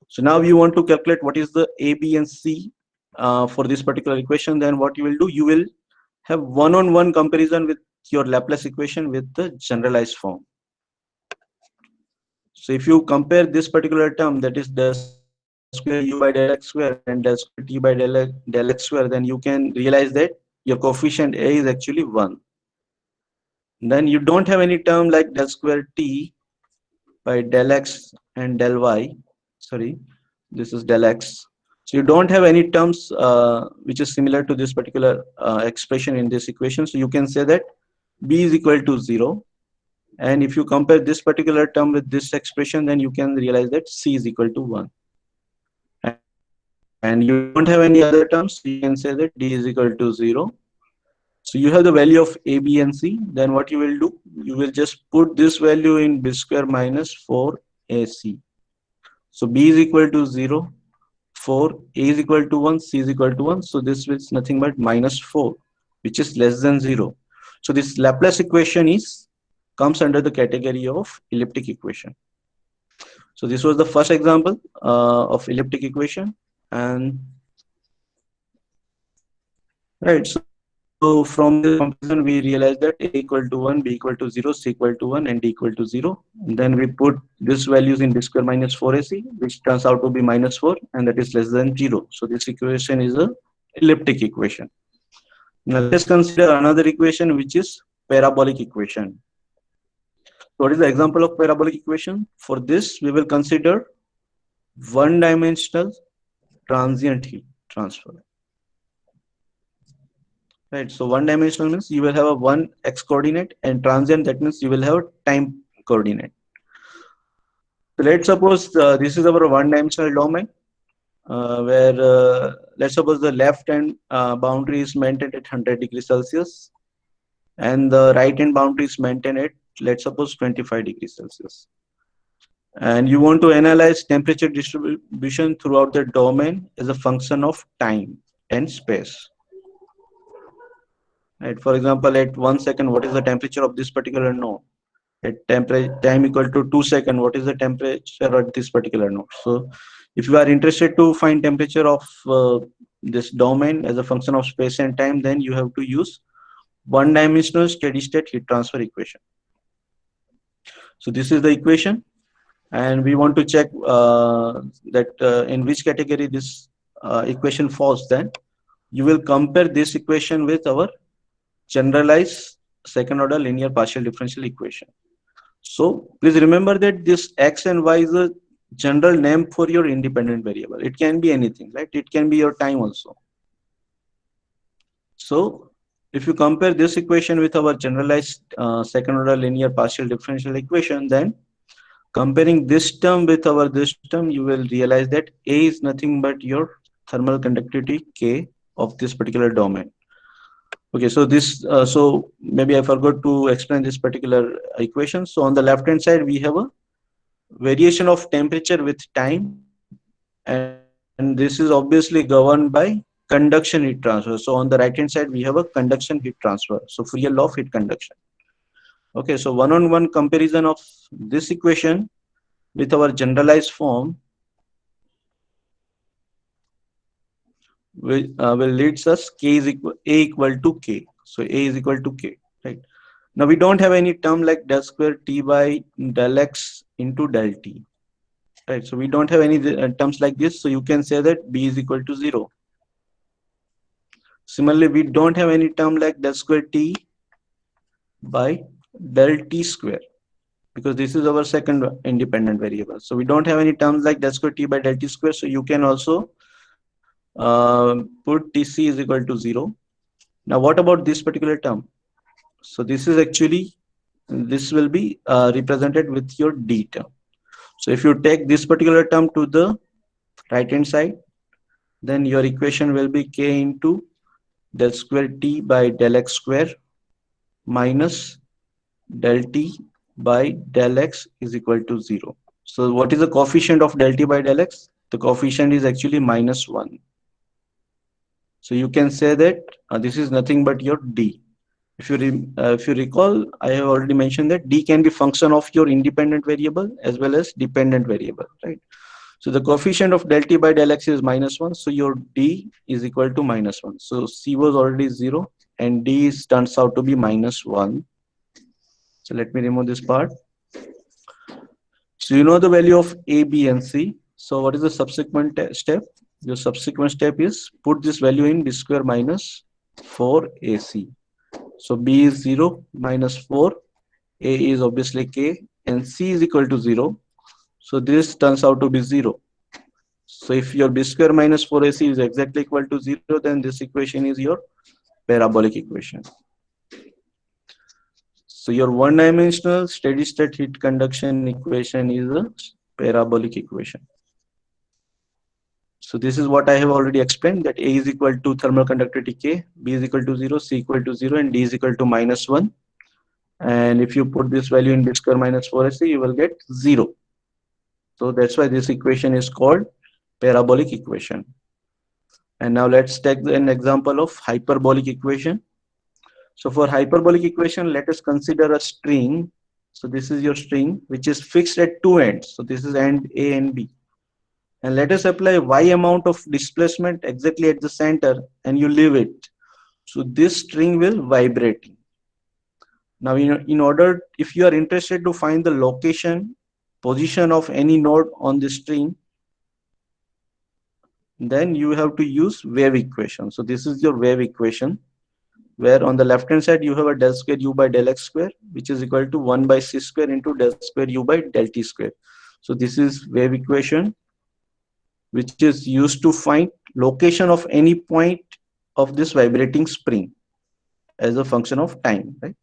So now you want to calculate what is the A, B, and C for this particular equation. Then what you will do, you will have one-on-one comparison with your Laplace equation with the generalized form. So if you compare this particular term, that is del square u by del x square and del square t by del x square, then you can realize that your coefficient A is actually 1. Then you don't have any term like del square t by del x and del y. Sorry, this is del x. So you don't have any terms which is similar to this particular expression in this equation. So you can say that b is equal to 0. And if you compare this particular term with this expression, then you can realize that c is equal to 1. And you don't have any other terms, so you can say that d is equal to 0. So you have the value of a, b, and c. Then what you will do, you will just put this value in b square minus 4ac. So b is equal to 0, 4, a is equal to 1, c is equal to 1. So this is nothing but minus 4, which is less than 0. So this Laplace equation comes under the category of elliptic equation. So this was the first example of elliptic equation. And right, so from this comparison, we realized that a equal to 1, b equal to 0, c equal to 1, and d equal to 0. And then we put these values in b square minus 4ac, which turns out to be minus 4, and that is less than 0. So this equation is a elliptic equation. Now let us consider another equation, which is parabolic equation. What is the example of parabolic equation? For this, we will consider one-dimensional transient heat transfer. Right, so one-dimensional means you will have a one x coordinate, and transient, that means you will have a time coordinate. So let's suppose this is our one-dimensional domain, where let's suppose the left-hand boundary is maintained at 100 degrees Celsius, and the right-hand boundary is maintained at, let's suppose, 25 degrees Celsius. And you want to analyze temperature distribution throughout the domain as a function of time and space. Right. For example, at 1 second, what is the temperature of this particular node? At time equal to 2 seconds, what is the temperature at this particular node? So if you are interested to find temperature of this domain as a function of space and time, then you have to use one-dimensional steady-state heat transfer equation. So this is the equation, and we want to check that in which category this equation falls. Then you will compare this equation with our generalized second order linear partial differential equation. So please remember that this x and y is a general name for your independent variable. It can be anything, right? It can be your time also. So if you compare this equation with our generalized second order linear partial differential equation, then comparing this term with this term, you will realize that A is nothing but your thermal conductivity K of this particular domain. Okay, so this, so maybe I forgot to explain this particular equation. So on the left hand side, we have a variation of temperature with time, and this is obviously governed by conduction heat transfer. So on the right hand side, we have a conduction heat transfer. So Fourier law of heat conduction. Okay, so one-on-one comparison of this equation with our generalized form will leads us A equal to K. So A is equal to K, right? Now we don't have any term like del square T by del X into del T, right? So we don't have any terms like this. So you can say that B is equal to 0. Similarly, we don't have any term like del square T by del T square, because this is our second independent variable. So we don't have any terms like del square T by del T square. So you can also put Tc is equal to 0. Now what about this particular term? So this is actually, this will be represented with your D term. So if you take this particular term to the right hand side, then your equation will be K into del square T by del X square minus del T by del X is equal to 0. So what is the coefficient of del T by del X? The coefficient is actually -1. So you can say that this is nothing but your D. If you recall, I have already mentioned that d can be function of your independent variable as well as dependent variable, right? So the coefficient of del t by del x is -1. So your d is equal to -1. So c was already 0 and d turns out to be -1. So let me remove this part. So you know the value of a, b, and c. So what is the subsequent step? Your subsequent step is put this value in b square minus 4ac. So b is 0 minus 4, a is obviously k, and c is equal to 0. So this turns out to be 0. So if your b square minus 4ac is exactly equal to 0, then this equation is your parabolic equation. So your one-dimensional steady-state heat conduction equation is a parabolic equation. So this is what I have already explained, that A is equal to thermal conductivity K, B is equal to 0, C equal to 0, and D is equal to -1. And if you put this value in b square minus 4ac, you will get 0. So that's why this equation is called parabolic equation. And now let's take an example of hyperbolic equation. So for hyperbolic equation, let us consider a string. So this is your string, which is fixed at two ends. So this is end A and B. And let us apply y amount of displacement exactly at the center, and you leave it. So this string will vibrate. Now, in order, if you are interested to find the position of any node on the string, then you have to use wave equation. So this is your wave equation, where on the left hand side you have a del square u by del x square, which is equal to 1 by c square into del square u by del t square. So this is wave equation, which is used to find location of any point of this vibrating spring as a function of time, right?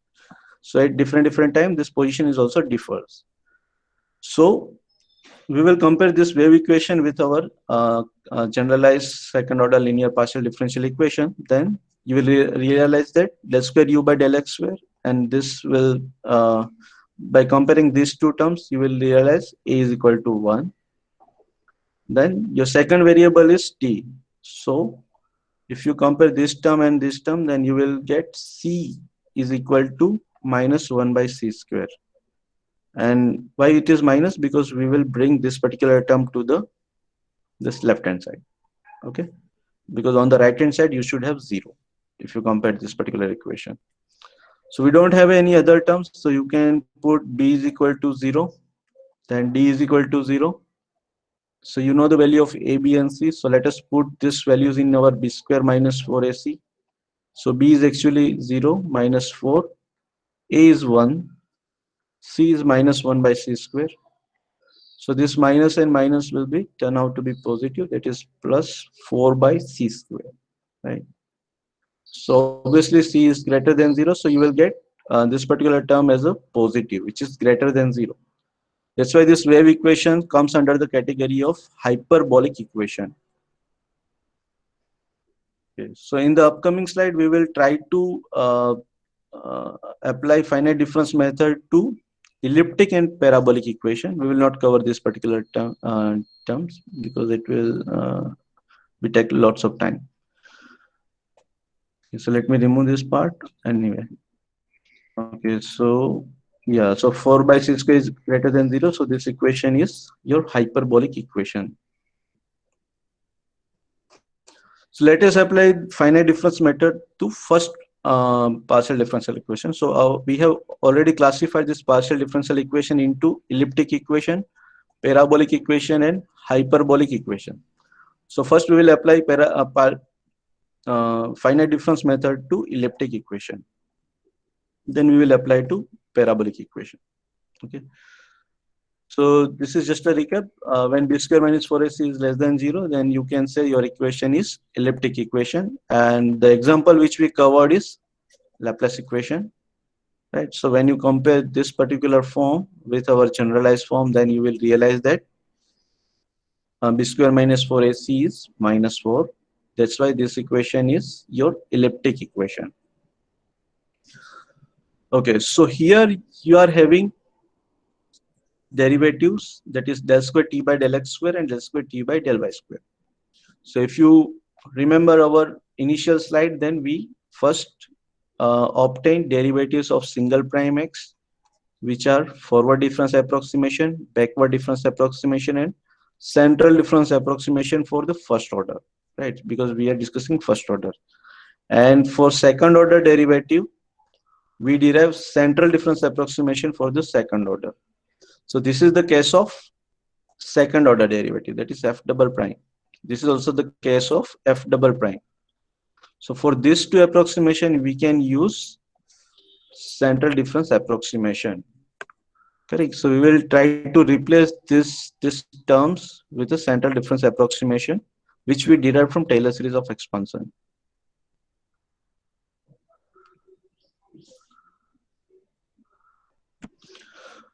So at different time, this position is also differs. So we will compare this wave equation with our generalized second order linear partial differential equation. Then you will realize that del square u by del x square, and this will by comparing these two terms, you will realize a is equal to 1. Then your second variable is t. So if you compare this term and this term, then you will get c is equal to -1 by c square. And why it is minus? Because we will bring this particular term to this left hand side. Okay, because on the right hand side you should have 0 if you compare this particular equation. So we don't have any other terms, so you can put b is equal to 0, then d is equal to 0. So you know the value of a, b, and c. So let us put these values in our b square minus 4ac. So b is actually 0 minus 4, a is 1, c is -1 by c square. So this minus and minus will be turn out to be positive, that is plus 4 by c square, right? So obviously c is greater than 0, so you will get this particular term as a positive, which is greater than 0. That's why this wave equation comes under the category of hyperbolic equation. Okay. So in the upcoming slide, we will try to apply finite difference method to elliptic and parabolic equation. We will not cover this particular terms because it will be take lots of time. Okay, so let me remove this part anyway. Okay, so yeah, so 4 by c square is greater than 0. So this equation is your hyperbolic equation. So let us apply finite difference method to first partial differential equation. So we have already classified this partial differential equation into elliptic equation, parabolic equation, and hyperbolic equation. So first we will apply finite difference method to elliptic equation. Then we will apply to parabolic equation. Okay. So this is just a recap. When b square minus 4ac is less than 0, then you can say your equation is elliptic equation. And the example which we covered is Laplace equation, right? So when you compare this particular form with our generalized form, then you will realize that b square minus 4ac is -4. That's why this equation is your elliptic equation. Okay, so here you are having derivatives, that is del square t by del x square and del square t by del y square. So if you remember our initial slide, then we first obtain derivatives of single prime x, which are forward difference approximation, backward difference approximation, and central difference approximation for the first order, right? Because we are discussing first order. And for second order derivative, we derive central difference approximation for the second order. So this is the case of second order derivative, that is f double prime. This is also the case of f double prime. So for these two approximation, we can use central difference approximation. Correct. So we will try to replace this terms with the central difference approximation, which we derived from Taylor series of expansion.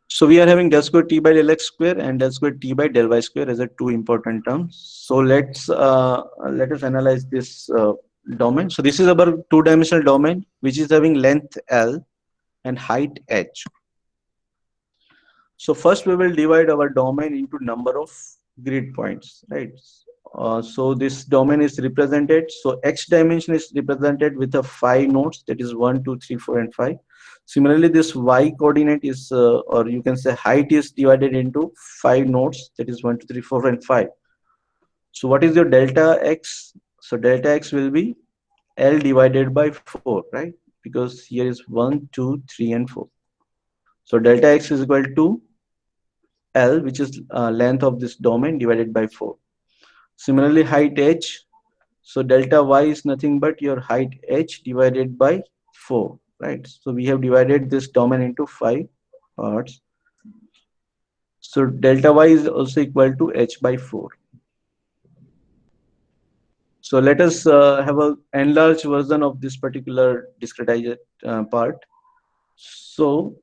So we are having del square t by del x square and del square t by del y square as a two important terms. So let us analyze this domain. So this is our two-dimensional domain, which is having length L and height h. So first we will divide our domain into number of grid points, right? So this domain is represented. So x dimension is represented with the 5 nodes, that is 1, 2, 3, 4, and 5. Similarly, this y coordinate is, or you can say height is divided into 5 nodes, that is 1, 2, 3, 4, and 5. So what is your delta x? So delta x will be L divided by 4, right? Because here is 1, 2, 3, and 4. So delta x is equal to L, which is length of this domain, divided by 4. Similarly, height h. So delta y is nothing but your height h divided by 4, right? So we have divided this domain into 5 parts. So delta y is also equal to h by 4. So let us have a enlarged version of this particular discretized part. So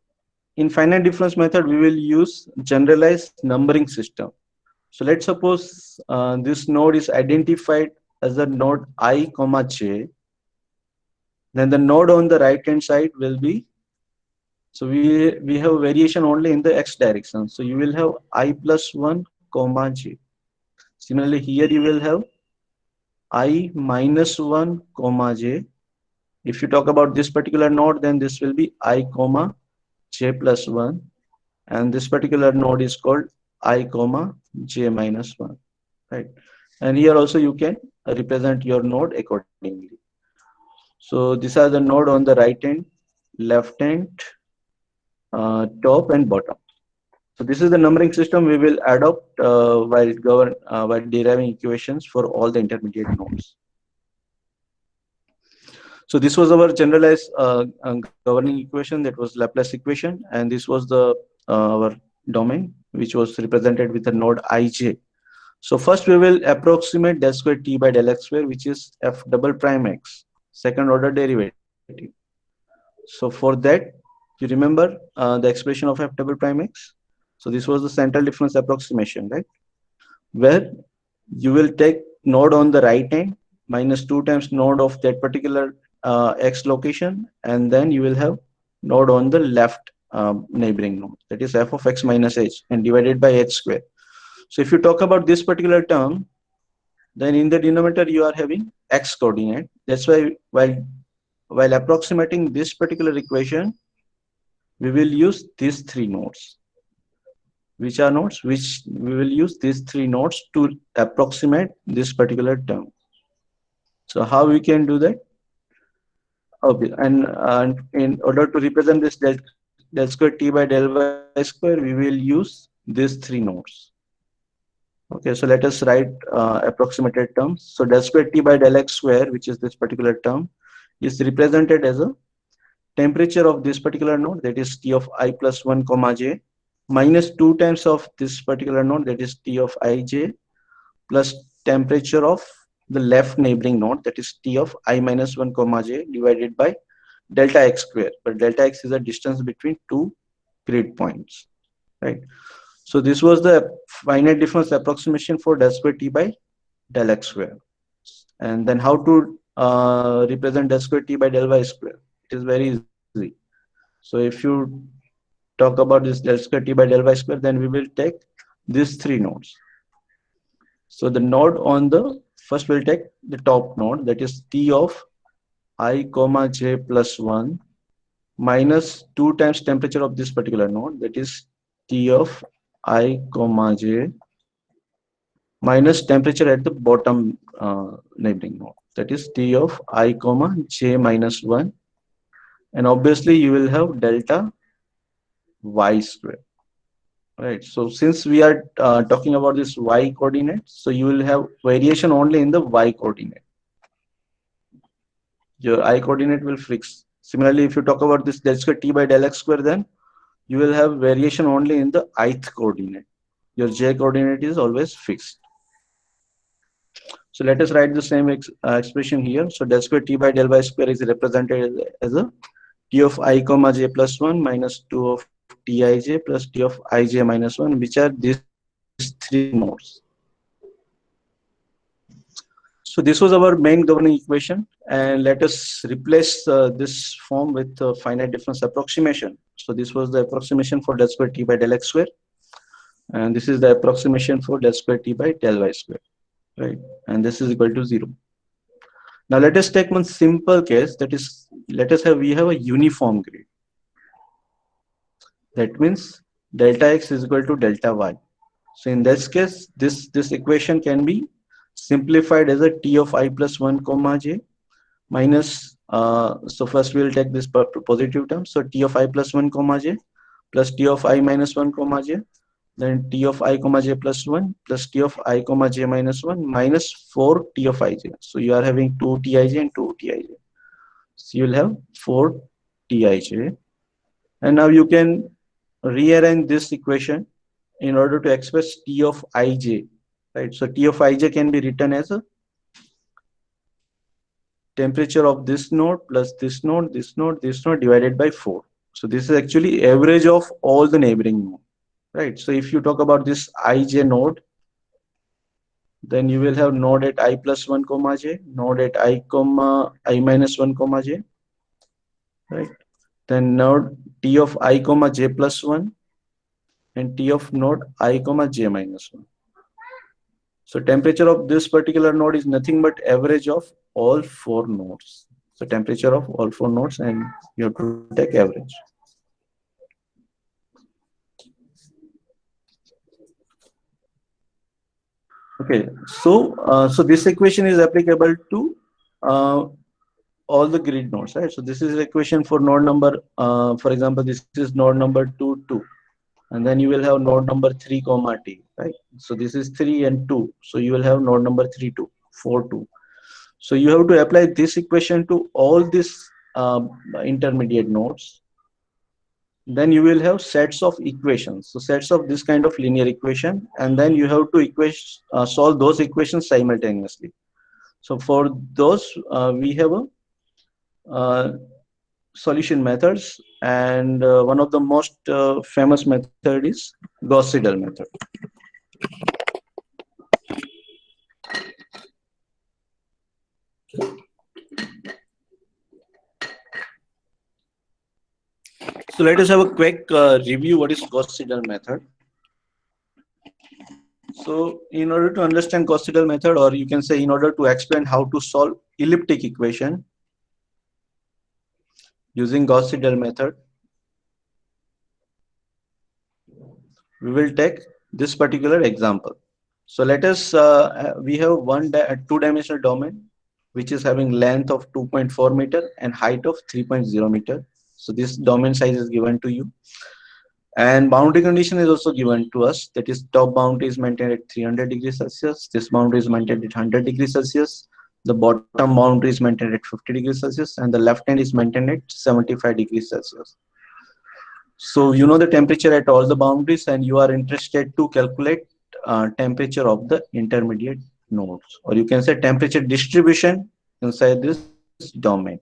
in finite difference method, we will use generalized numbering system. So let's suppose this node is identified as a node I comma j. Then the node on the right hand side will be, so we have variation only in the x direction. So you will have I plus 1 comma j. Similarly, here you will have I minus 1 comma j. If you talk about this particular node, then this will be I comma j plus 1. And this particular node is called I comma j minus 1, right? And here also you can represent your node accordingly. So these are the node on the right hand, left hand, top and bottom. So this is the numbering system we will adopt while deriving equations for all the intermediate nodes. So this was our generalized governing equation, that was Laplace equation, and this was the our domain, which was represented with the node ij. So first we will approximate del square t by del x square, which is f double prime x, second order derivative. So for that, you remember the expression of f double prime x. So this was the central difference approximation, right? Where you will take node on the right hand minus 2 times node of that particular x location, and then you will have node on the left neighboring node, that is f of x minus h, and divided by h square. So if you talk about this particular term, then in the denominator you are having x coordinate. That's why while approximating this particular equation, we will use these 3 nodes. Which are nodes? Which we will use these 3 nodes to approximate this particular term. So how we can do that? Okay, and in order to represent this del square t by del y square, we will use these 3 nodes. Okay, so let us write approximated terms. So del square t by del x square, which is this particular term, is represented as a temperature of this particular node, that is T of I plus 1 comma j, minus 2 times of this particular node, that is T of ij, plus temperature of the left neighboring node, that is T of I minus 1 comma j, divided by delta x square. But delta x is a distance between 2 grid points, right? So this was the finite difference approximation for del square t by del x square. And then how to represent del square t by del y square? It is very easy. So if you talk about this del square t by del y square, then we will take these 3 nodes. So the node on the first will take the top node, that is T of I comma j plus 1 minus 2 times temperature of this particular node, that is T of I comma j minus temperature at the bottom neighboring node, that is T of I comma j minus 1, and obviously you will have delta y square, right? So since we are talking about this y coordinate, so you will have variation only in the y coordinate. Your I coordinate will fix. Similarly, if you talk about this del square T by del x square, then you will have variation only in the ith coordinate. Your j coordinate is always fixed. So let us write the same expression here. So del square T by del y square is represented as a T of I comma j plus 1 minus 2 of Tij plus T of ij minus 1, which are these three nodes. So this was our main governing equation, and let us replace this form with finite difference approximation. So this was the approximation for del square T by del x square, and this is the approximation for del square T by del y square, right? And this is equal to 0. Now let us take one simple case, that is, we have a uniform grid. That means delta x is equal to delta y. So in this case, this equation can be simplified as a T of I plus 1 comma j minus, so first we'll take this positive term, so T of I plus 1 comma j plus T of I minus 1 comma j, then T of I comma j plus 1 plus T of I comma j minus 1 minus 4 T of ij. So you are having 2 Tij and 2 Tij. So you will have 4 Tij. And now you can rearrange this equation in order to express T of ij, right? So T of ij can be written as a temperature of this node plus this node, this node, this node divided by 4. So this is actually average of all the neighboring nodes, right? So if you talk about this ij node, then you will have node at I plus 1 comma j, node at I comma I minus 1 comma j, right? Then node T of I comma j plus 1 and T of node I comma j minus 1. So temperature of this particular node is nothing but average of all 4 nodes. So temperature of all 4 nodes, and you have to take average. Okay, so this equation is applicable to all the grid nodes, right? So this is the equation for node number, for example, this is node number 2, 2. And then you will have node number 3 comma t, right? So this is 3 and 2. So you will have node number 3, 2, 4, 2. So you have to apply this equation to all these intermediate nodes. Then you will have sets of equations. So sets of this kind of linear equation, and then you have to solve those equations simultaneously. So for those, we have a solution methods, and one of the most famous method is Gauss-Seidel method. So let us have a quick review what is Gauss-Seidel method. So in order to understand Gauss-Seidel method, or you can say in order to explain how to solve elliptic equation using Gauss-Seidel method, we will take this particular example. So let us, we have two-dimensional domain which is having length of 2.4 meter and height of 3.0 meter. So this domain size is given to you. And boundary condition is also given to us. That is, top boundary is maintained at 300 degrees Celsius. This boundary is maintained at 100 degrees Celsius. The bottom boundary is maintained at 50 degrees Celsius, and the left hand is maintained at 75 degrees Celsius. So you know the temperature at all the boundaries, and you are interested to calculate temperature of the intermediate nodes, or you can say temperature distribution inside this domain.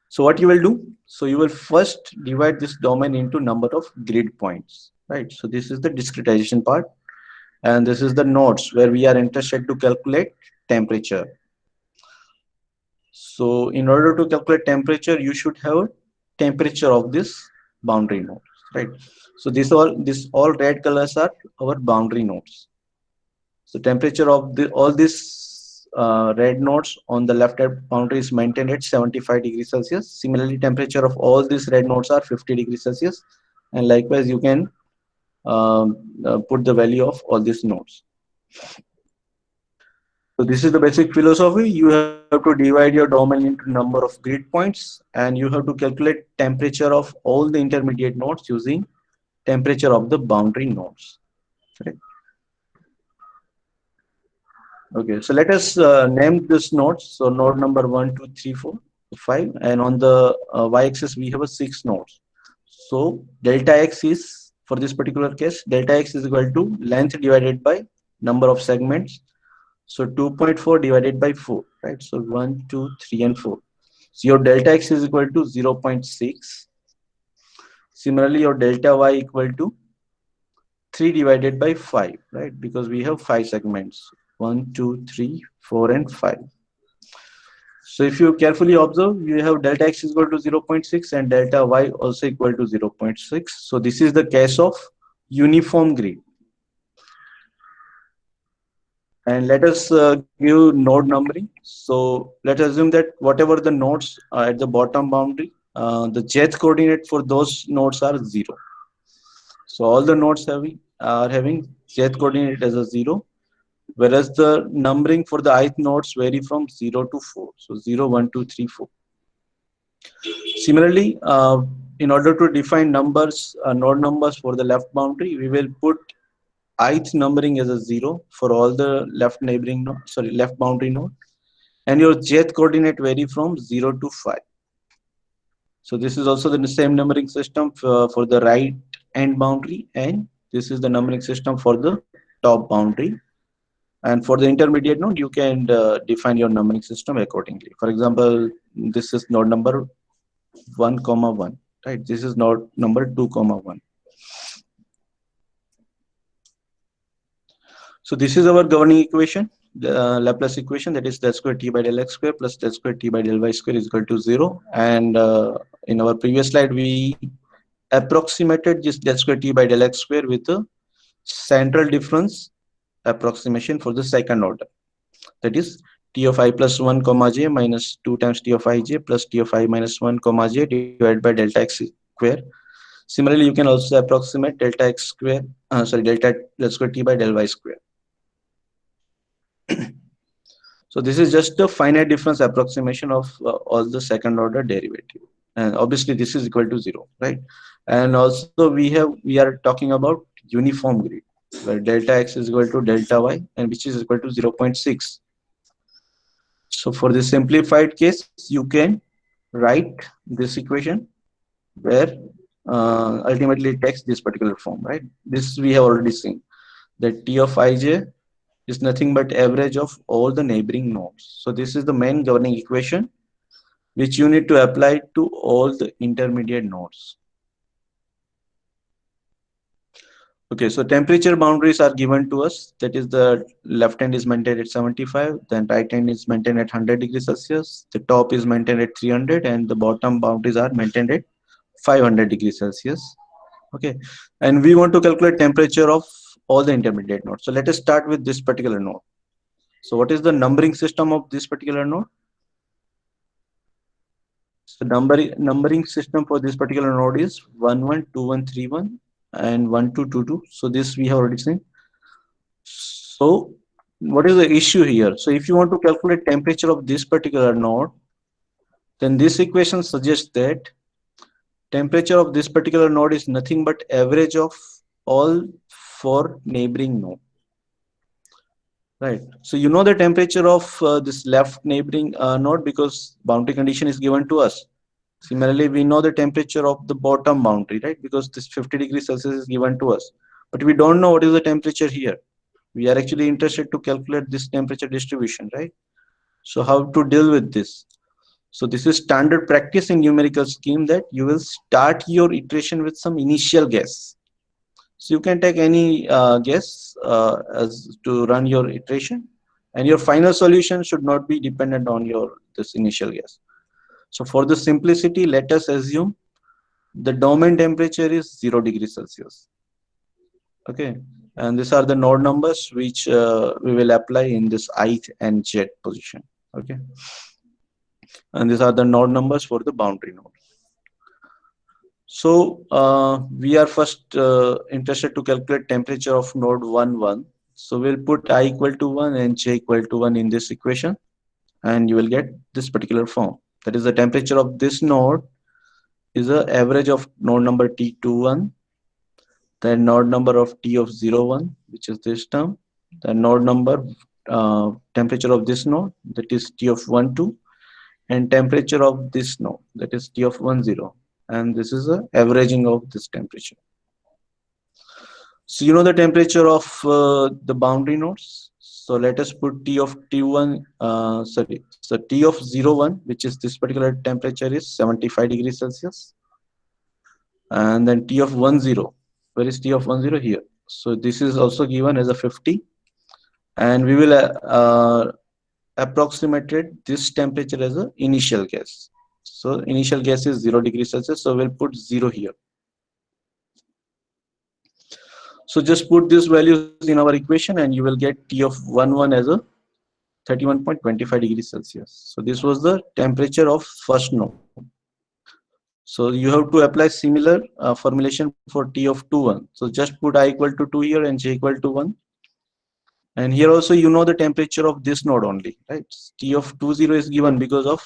So what you will do? So you will first divide this domain into number of grid points, right? So this is the discretization part, and this is the nodes where we are interested to calculate temperature. So in order to calculate temperature, you should have temperature of this boundary nodes, right? So this all red colors are our boundary nodes. So temperature of all these red nodes on the left hand boundary is maintained at 75 degrees Celsius. Similarly, temperature of all these red nodes are 50 degrees Celsius. And likewise, you can put the value of all these nodes. So this is the basic philosophy. You have to divide your domain into number of grid points, and you have to calculate temperature of all the intermediate nodes using temperature of the boundary nodes. Correct? Okay, so let us name this nodes. So node number 1, 2, 3, 4, 5, and on the y-axis we have a 6 nodes. So delta x is, for this particular case, delta x is equal to length divided by number of segments. So 2.4 divided by 4, right? So 1, 2, 3, and 4. So your delta x is equal to 0.6. Similarly, your delta y equal to 3 divided by 5, right? Because we have 5 segments, 1, 2, 3, 4, and 5. So if you carefully observe, you have delta x is equal to 0.6 and delta y also equal to 0.6. So this is the case of uniform grid. And let us give node numbering. So let's assume that whatever the nodes are at the bottom boundary, the jth coordinate for those nodes are 0. So all the nodes are having jth coordinate as a 0, whereas the numbering for the ith nodes vary from 0 to 4. So 0, 1, 2, 3, 4. Similarly, in order to define numbers, node numbers for the left boundary, we will put ith numbering as a 0 for all the left neighboring node, left boundary node, and your jth coordinate vary from 0 to 5. So this is also the same numbering system for the right end boundary, and this is the numbering system for the top boundary. And for the intermediate node, you can define your numbering system accordingly. For example, this is node number 1, 1, right? This is node number 2, 1. So this is our governing equation, the Laplace equation, that is del square t by del x square plus del square t by del y square is equal to 0. And in our previous slide, we approximated this del square t by del x square with a central difference approximation for the second order. That is t of I plus 1 comma j minus 2 times t of ij plus t of I minus 1 comma j divided by delta x square. Similarly, you can also approximate delta x square, delta del square t by del y square. So this is just a finite difference approximation of all the second order derivative, and obviously this is equal to 0, right? And also we are talking about uniform grid where delta x is equal to delta y and which is equal to 0.6. So for the simplified case, you can write this equation where ultimately it takes this particular form, right? This we have already seen that t of ij is nothing but average of all the neighboring nodes. So this is the main governing equation which you need to apply to all the intermediate nodes. Okay, so temperature boundaries are given to us. That is, the left hand is maintained at 75, then right hand is maintained at 100 degrees Celsius, the top is maintained at 300, and the bottom boundaries are maintained at 500 degrees Celsius. Okay, and we want to calculate temperature of all the intermediate nodes. So let us start with this particular node. So what is the numbering system of this particular node? So numbering system for this particular node is 1, 1, 2, 1, 3, 1 and 1, 2, 2, 2. So this we have already seen. So what is the issue here? So if you want to calculate temperature of this particular node, then this equation suggests that temperature of this particular node is nothing but average of all 4 neighboring nodes. Right. So you know the temperature of this left neighboring node because boundary condition is given to us. Similarly, we know the temperature of the bottom boundary, right? Because this 50 degrees Celsius is given to us. But we don't know what is the temperature here. We are actually interested to calculate this temperature distribution, right? So how to deal with this? So this is standard practice in numerical scheme that you will start your iteration with some initial guess. So you can take any guess as to run your iteration, and your final solution should not be dependent on this initial guess. So for the simplicity, let us assume the domain temperature is 0 degrees Celsius. Okay, And these are the node numbers which we will apply in this ith and j position. Okay, and these are the node numbers for the boundary node. So we are first interested to calculate temperature of node 1 1. So we'll put I equal to 1 and j equal to 1 in this equation, and you will get this particular form. That is, the temperature of this node is the average of node number T21, then node number of T of 01, which is this term, the node number temperature of this node, that is T of 12, and temperature of this node, that is T of 10, and this is the averaging of this temperature. So you know the temperature of the boundary nodes. So let us put T of T1, so T of 01, which is this particular temperature, is 75 degrees Celsius. And then T of 10, where is T of 10 here? So this is also given as a 50. And we will approximate this temperature as an initial gas. So initial gas is 0 degrees Celsius. So we'll put 0 here. So just put these values in our equation and you will get T of 11 as a 31.25 degrees Celsius. So this was the temperature of first node. So you have to apply similar formulation for T of 21. So just put I equal to 2 here and j equal to 1. And here also you know the temperature of this node only, right? T of 20 is given because of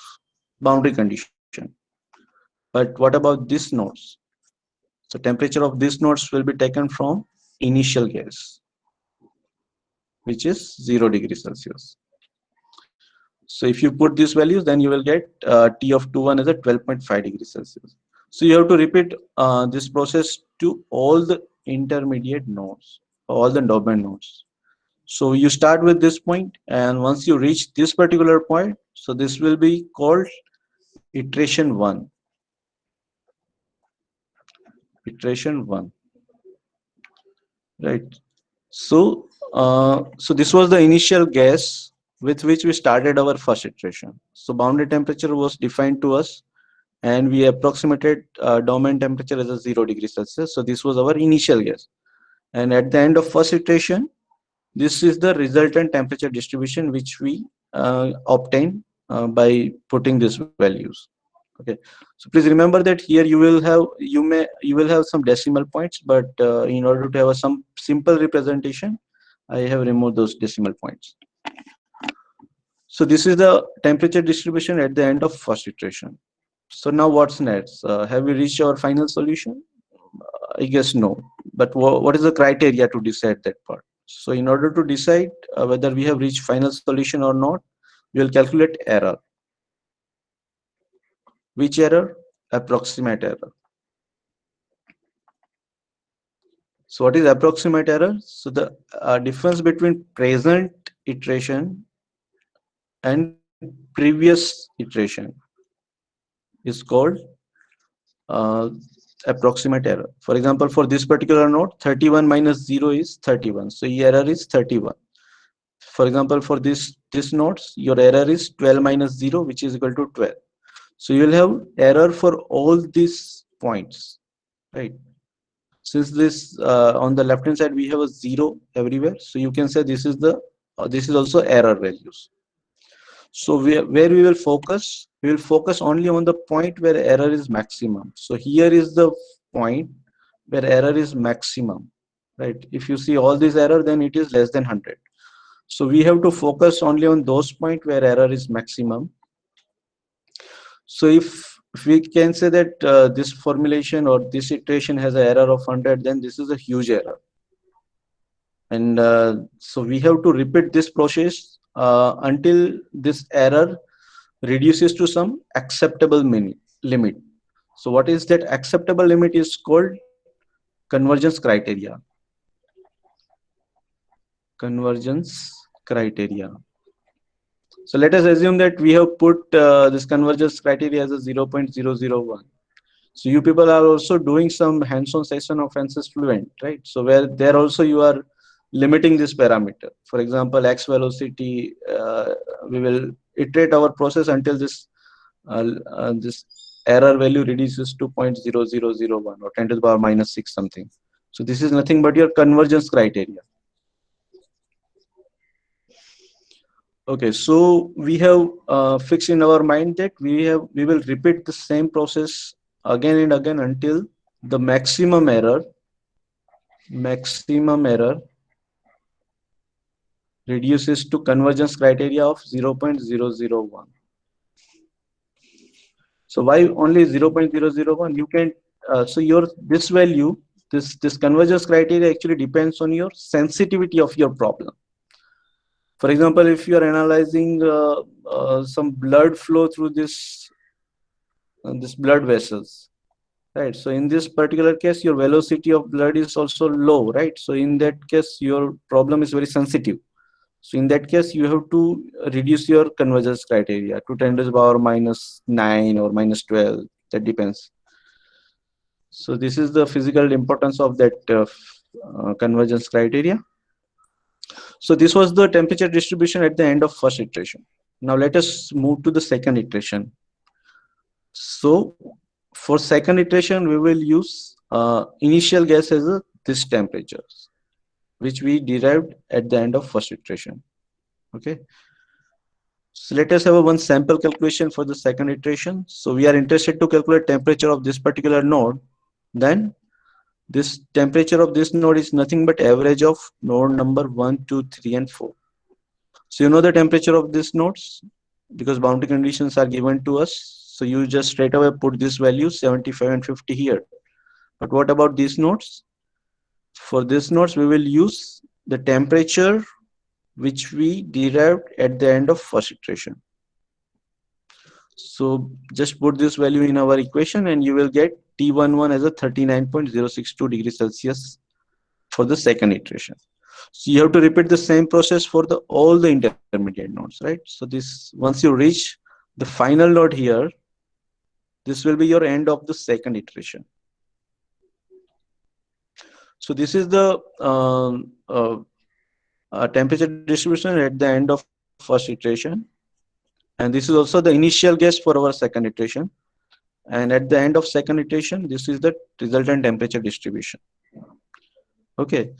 boundary condition. But what about these nodes? So temperature of these nodes will be taken from initial gas, which is 0 degrees Celsius. So if you put these values, then you will get T of 21 is at 12.5 degrees Celsius. So you have to repeat this process to all the intermediate nodes, all the domain nodes. So you start with this point, and once you reach this particular point, so this will be called iteration 1. Iteration 1, right? So so this was the initial gas with which we started our first iteration. So boundary temperature was defined to us, and we approximated domain temperature as a 0 degrees Celsius. So this was our initial gas, and at the end of first iteration, this is the resultant temperature distribution which we obtain by putting these values. Okay, so please remember that here you will have some decimal points, but in order to have some simple representation, I have removed those decimal points. So this is the temperature distribution at the end of first iteration. So now what's next? Have we reached our final solution? I guess no. But what is the criteria to decide that part? So in order to decide whether we have reached final solution or not, we will calculate error. Which error? Approximate error. So what is approximate error? So the difference between present iteration and previous iteration is called approximate error. For example, for this particular node, 31 minus 0 is 31. So your error is 31. For example, for this nodes, your error is 12 minus 0, which is equal to 12. So you will have error for all these points, right? Since this on the left hand side we have a 0 everywhere, so you can say this is the this is also error values. So where we will focus, we will focus only on the point where error is maximum. So here is the point where error is maximum, right? If you see all this error, then it is less than 100. So we have to focus only on those points where error is maximum. So if we can say that this formulation or this iteration has an error of 100, then this is a huge error. And so we have to repeat this process until this error reduces to some acceptable limit. So what is that acceptable limit is called convergence criteria. Convergence criteria. So let us assume that we have put this convergence criteria as a 0.001. So you people are also doing some hands-on session of ANSYS Fluent, right? So where there also you are limiting this parameter. For example, x velocity, we will iterate our process until this this error value reduces to 0.0001 or 10 to the power minus 6 something. So this is nothing but your convergence criteria. Okay, so we have fixed in our mind that we will repeat the same process again and again until the maximum error reduces to convergence criteria of 0.001. So why only 0.001? You can so your this value, this convergence criteria actually depends on your sensitivity of your problem. For example, if you are analyzing some blood flow through this blood vessels, right? So in this particular case, your velocity of blood is also low, right? So in that case, your problem is very sensitive. So in that case, you have to reduce your convergence criteria to 10 to the power minus 9 or minus 12. That depends. So this is the physical importance of that convergence criteria. So this was the temperature distribution at the end of first iteration. Now let us move to the second iteration. So for second iteration, we will use initial gas as this temperatures, which we derived at the end of first iteration. Okay. So let us have one sample calculation for the second iteration. So we are interested to calculate temperature of this particular node. Then this temperature of this node is nothing but average of node number 1, 2, 3, and 4. So you know the temperature of these nodes because boundary conditions are given to us. So you just straight away put this value 75 and 50 here. But what about these nodes? For these nodes, we will use the temperature which we derived at the end of first iteration. So just put this value in our equation and you will get T11 as a 39.062 degrees Celsius for the second iteration. So you have to repeat the same process for all the intermediate nodes, right? So this, once you reach the final node here, this will be your end of the second iteration. So this is the temperature distribution at the end of first iteration. And this is also the initial guess for our second iteration. And at the end of second iteration, this is the resultant temperature distribution. Okay.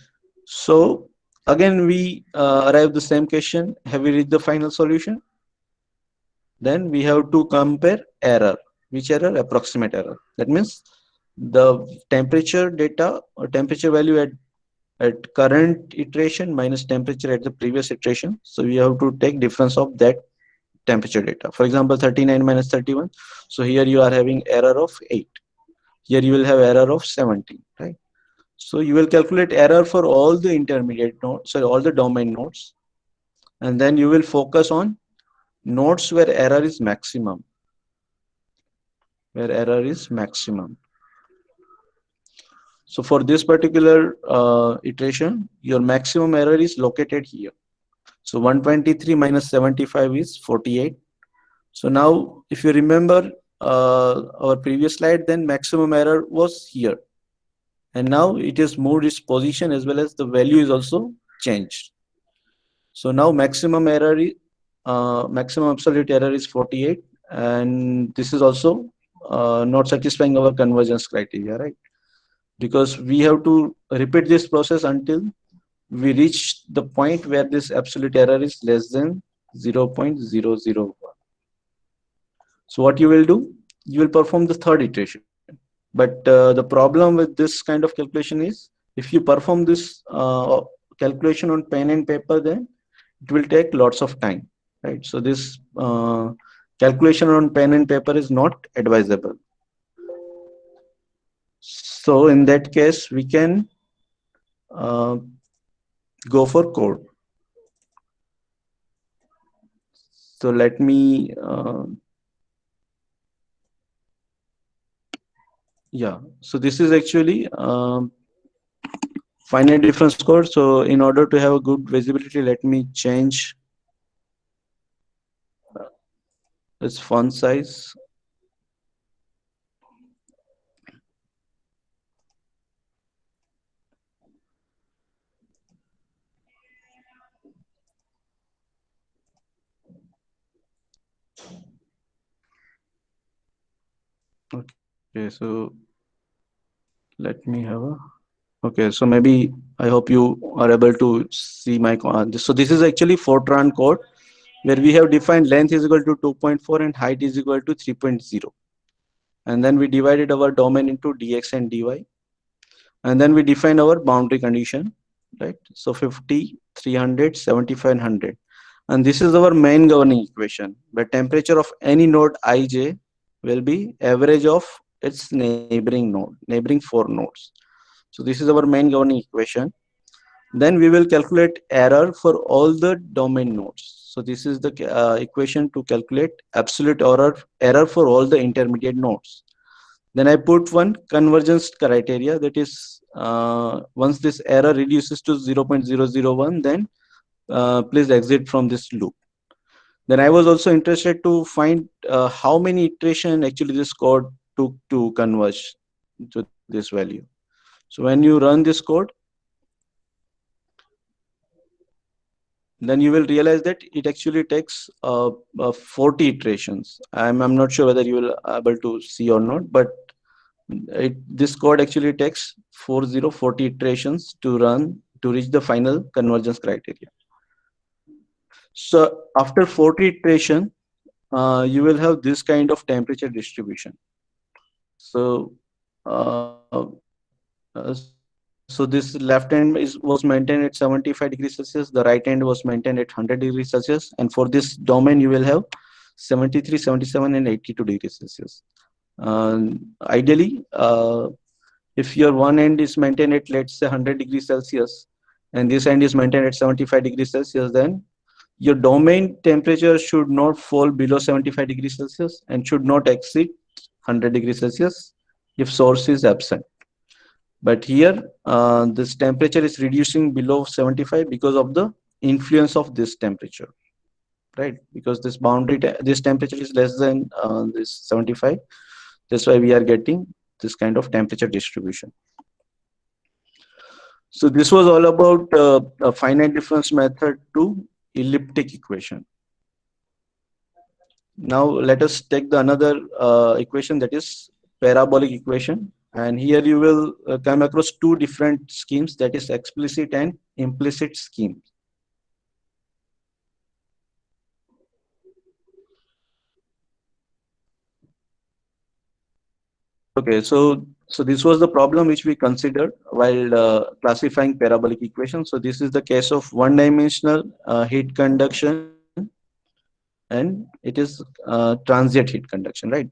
So again, we arrive the same question. Have we reached the final solution? Then we have to compare error. Which error? Approximate error. That means the temperature data or temperature value at current iteration minus temperature at the previous iteration. So we have to take difference of that temperature data. For example, 39 minus 31. So here you are having error of 8. Here you will have error of 17, right? So you will calculate error for all the intermediate nodes, so all the domain nodes, and then you will focus on nodes where error is maximum. So for this particular iteration, your maximum error is located here. So 123 minus 75 is 48. So now, if you remember our previous slide, then maximum error was here. And now it is moved its position as well as the value is also changed. So now maximum error is, maximum absolute error is 48. And this is also not satisfying our convergence criteria, right? Because we have to repeat this process until we reach the point where this absolute error is less than 0.001. So what you will do, you will perform the third iteration. But the problem with this kind of calculation is if you perform this calculation on pen and paper, then it will take lots of time, right? So this calculation on pen and paper is not advisable. So in that case, we can go for code. So let me, yeah. So this is actually finite difference code. So in order to have a good visibility, let me change its font size. Okay, so let me have a, Okay, so maybe I hope you are able to see my so this is actually Fortran code where we have defined length is equal to 2.4 and height is equal to 3.0. And then we divided our domain into dx and dy. And then we define our boundary condition, right? So 50, 300, 75, and 100. And this is our main governing equation, where temperature of any node ij will be average of its neighboring node, neighboring 4 nodes. So this is our main governing equation. Then we will calculate error for all the domain nodes. So this is the equation to calculate absolute error for all the intermediate nodes. Then I put one convergence criteria, that is once this error reduces to 0.001, then please exit from this loop. Then I was also interested to find how many iteration actually this code took to converge to this value. So when you run this code, then you will realize that it actually takes 40 iterations. I'm not sure whether you will able to see or not, but this code actually takes 40 iterations to run to reach the final convergence criteria. So after 40 iteration, you will have this kind of temperature distribution. So uh, so this left end was maintained at 75 degrees Celsius. The right end was maintained at 100 degrees Celsius. And for this domain, you will have 73, 77, and 82 degrees Celsius. Ideally, if your one end is maintained at, let's say, 100 degrees Celsius, and this end is maintained at 75 degrees Celsius, then your domain temperature should not fall below 75 degrees Celsius and should not exceed 100 degrees Celsius if source is absent. But here, this temperature is reducing below 75 because of the influence of this temperature, right? Because this boundary, this temperature is less than this 75. That's why we are getting this kind of temperature distribution. So this was all about a finite difference method to elliptic equation. Now let us take the another equation, that is parabolic equation. And here you will come across two different schemes, that is explicit and implicit schemes. Okay, so this was the problem which we considered while classifying parabolic equations. So this is the case of one-dimensional heat conduction, and it is transient heat conduction, right?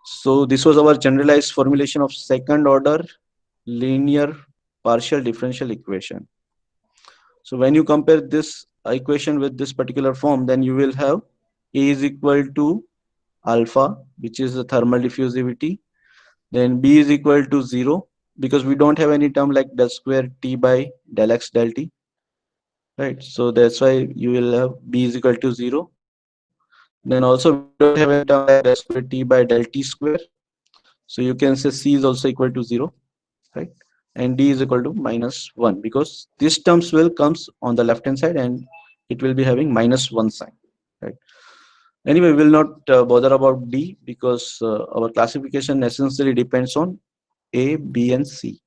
So this was our generalized formulation of second order linear partial differential equation. So when you compare this equation with this particular form, then you will have A is equal to alpha, which is the thermal diffusivity. Then B is equal to 0, because we don't have any term like del square T by del X del T, right? So that's why you will have B is equal to 0. Then also we don't have any term like del square T by del T square. So you can say C is also equal to 0, right? And D is equal to -1, because these terms will comes on the left hand side and it will be having -1 sign, right? Anyway, we will not bother about D, because our classification essentially depends on A, B, and C.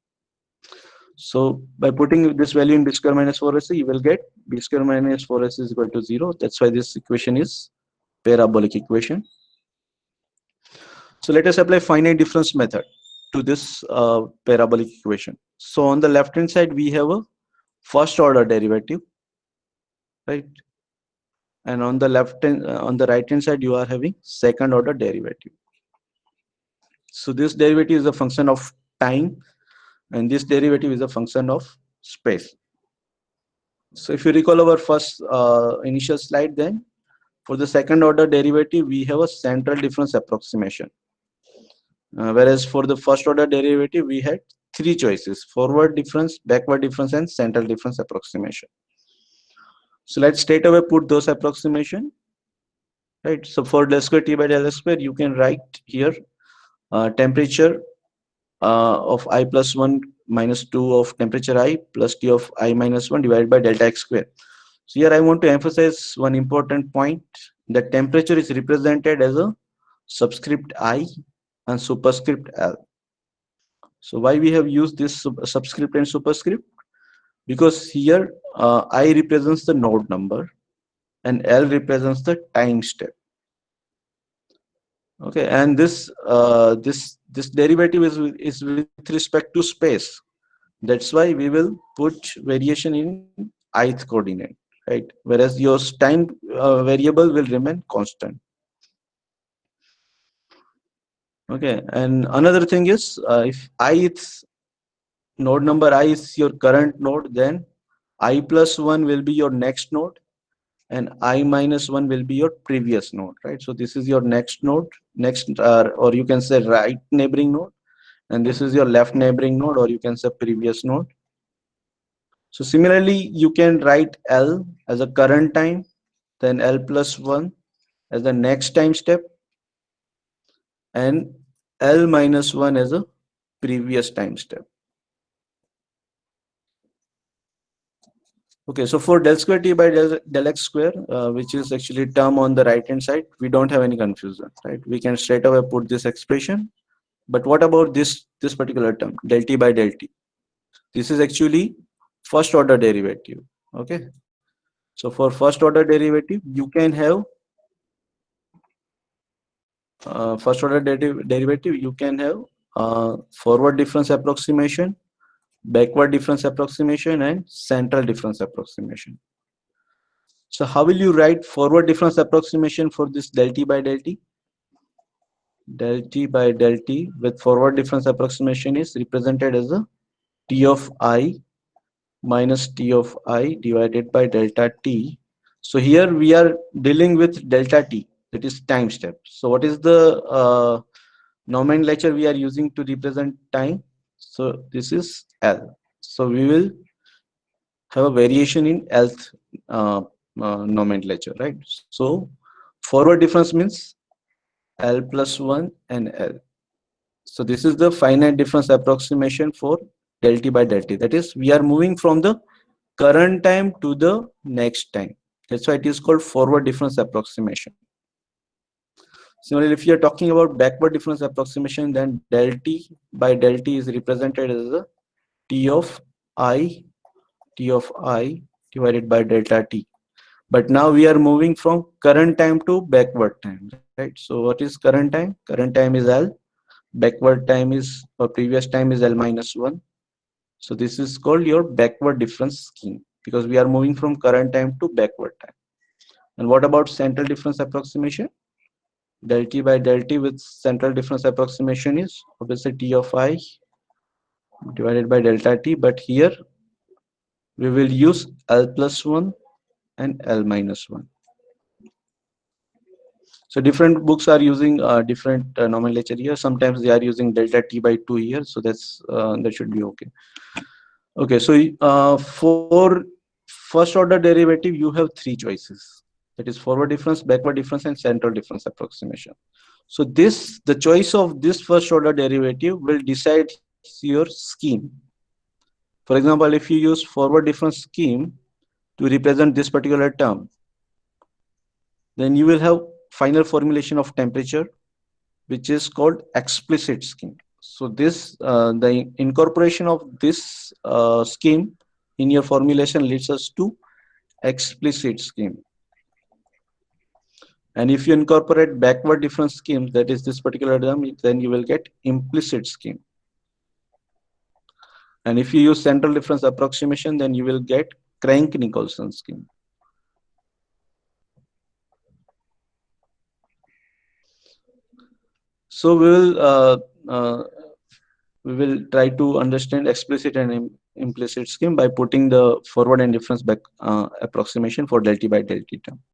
So by putting this value in B square minus 4AC, you will get B square minus 4AC is equal to 0. That's why this equation is parabolic equation. So let us apply finite difference method to this parabolic equation. So on the left hand side, we have a first order derivative, right? And on the on the right hand side, you are having second order derivative. So this derivative is a function of time, and this derivative is a function of space. So if you recall our first initial slide, then for the second order derivative, we have a central difference approximation. Whereas for the first order derivative, we had three choices: forward difference, backward difference, and central difference approximation. So let's straight away put those approximation, right? So for del square T by del square, you can write here temperature of I plus 1 minus 2 of temperature I plus T of I minus 1 divided by delta X square. So here I want to emphasize one important point, that temperature is represented as a subscript I and superscript L. So why we have used this subscript and superscript? Because here I represents the node number and L represents the time step. Okay, and this derivative is with respect to space. That's why we will put variation in ith coordinate, right? Whereas your time variable will remain constant. Okay, and another thing is if ith node number I is your current node, then I plus 1 will be your next node and I minus 1 will be your previous node, right? So this is your next node, or you can say right neighboring node, and this is your left neighboring node, or you can say previous node. So similarly, you can write L as a current time, then L plus 1 as the next time step, and L minus 1 as a previous time step. Okay, so for del square t by del x square, which is actually term on the right hand side, we don't have any confusion, right? We can straight away put this expression. But what about this particular term, del t by del t? This is actually first order derivative. Okay, so for first order derivative, you can have first order derivative. You can have forward difference approximation, backward difference approximation, and central difference approximation. So how will you write forward difference approximation for this del t by del t? Del t by del t with forward difference approximation is represented as a t of I minus t of I divided by delta t. So here we are dealing with delta t, that is time step. So what is the nomenclature we are using to represent time? So this is L. So we will have a variation in Lth nomenclature, right? So forward difference means L plus 1 and L. So this is the finite difference approximation for del t by del t. That is, we are moving from the current time to the next time. That's why it is called forward difference approximation. Similarly, if you are talking about backward difference approximation, then del t by del t is represented as a t of I divided by delta t. But now we are moving from current time to backward time, right? So what is current time? Current time is L, backward time is, or previous time is L minus 1. So this is called your backward difference scheme, because we are moving from current time to backward time. And what about central difference approximation? Del t by del t with central difference approximation is obviously t of I divided by delta t, but here we will use L plus 1 and L minus 1. So different books are using different nomenclature here. Sometimes they are using delta t by 2 here, so that should be okay. Okay, so for first order derivative, you have three choices. That is forward difference, backward difference, and central difference approximation. So the choice of this first order derivative will decide your scheme. For example, if you use forward difference scheme to represent this particular term, then you will have final formulation of temperature, which is called explicit scheme. So the incorporation of this scheme in your formulation leads us to explicit scheme. And if you incorporate backward difference schemes, that is this particular term, then you will get implicit scheme. And if you use central difference approximation, then you will get Crank-Nicolson scheme. So we will try to understand explicit and implicit scheme by putting the forward and difference back approximation for del t by del t term.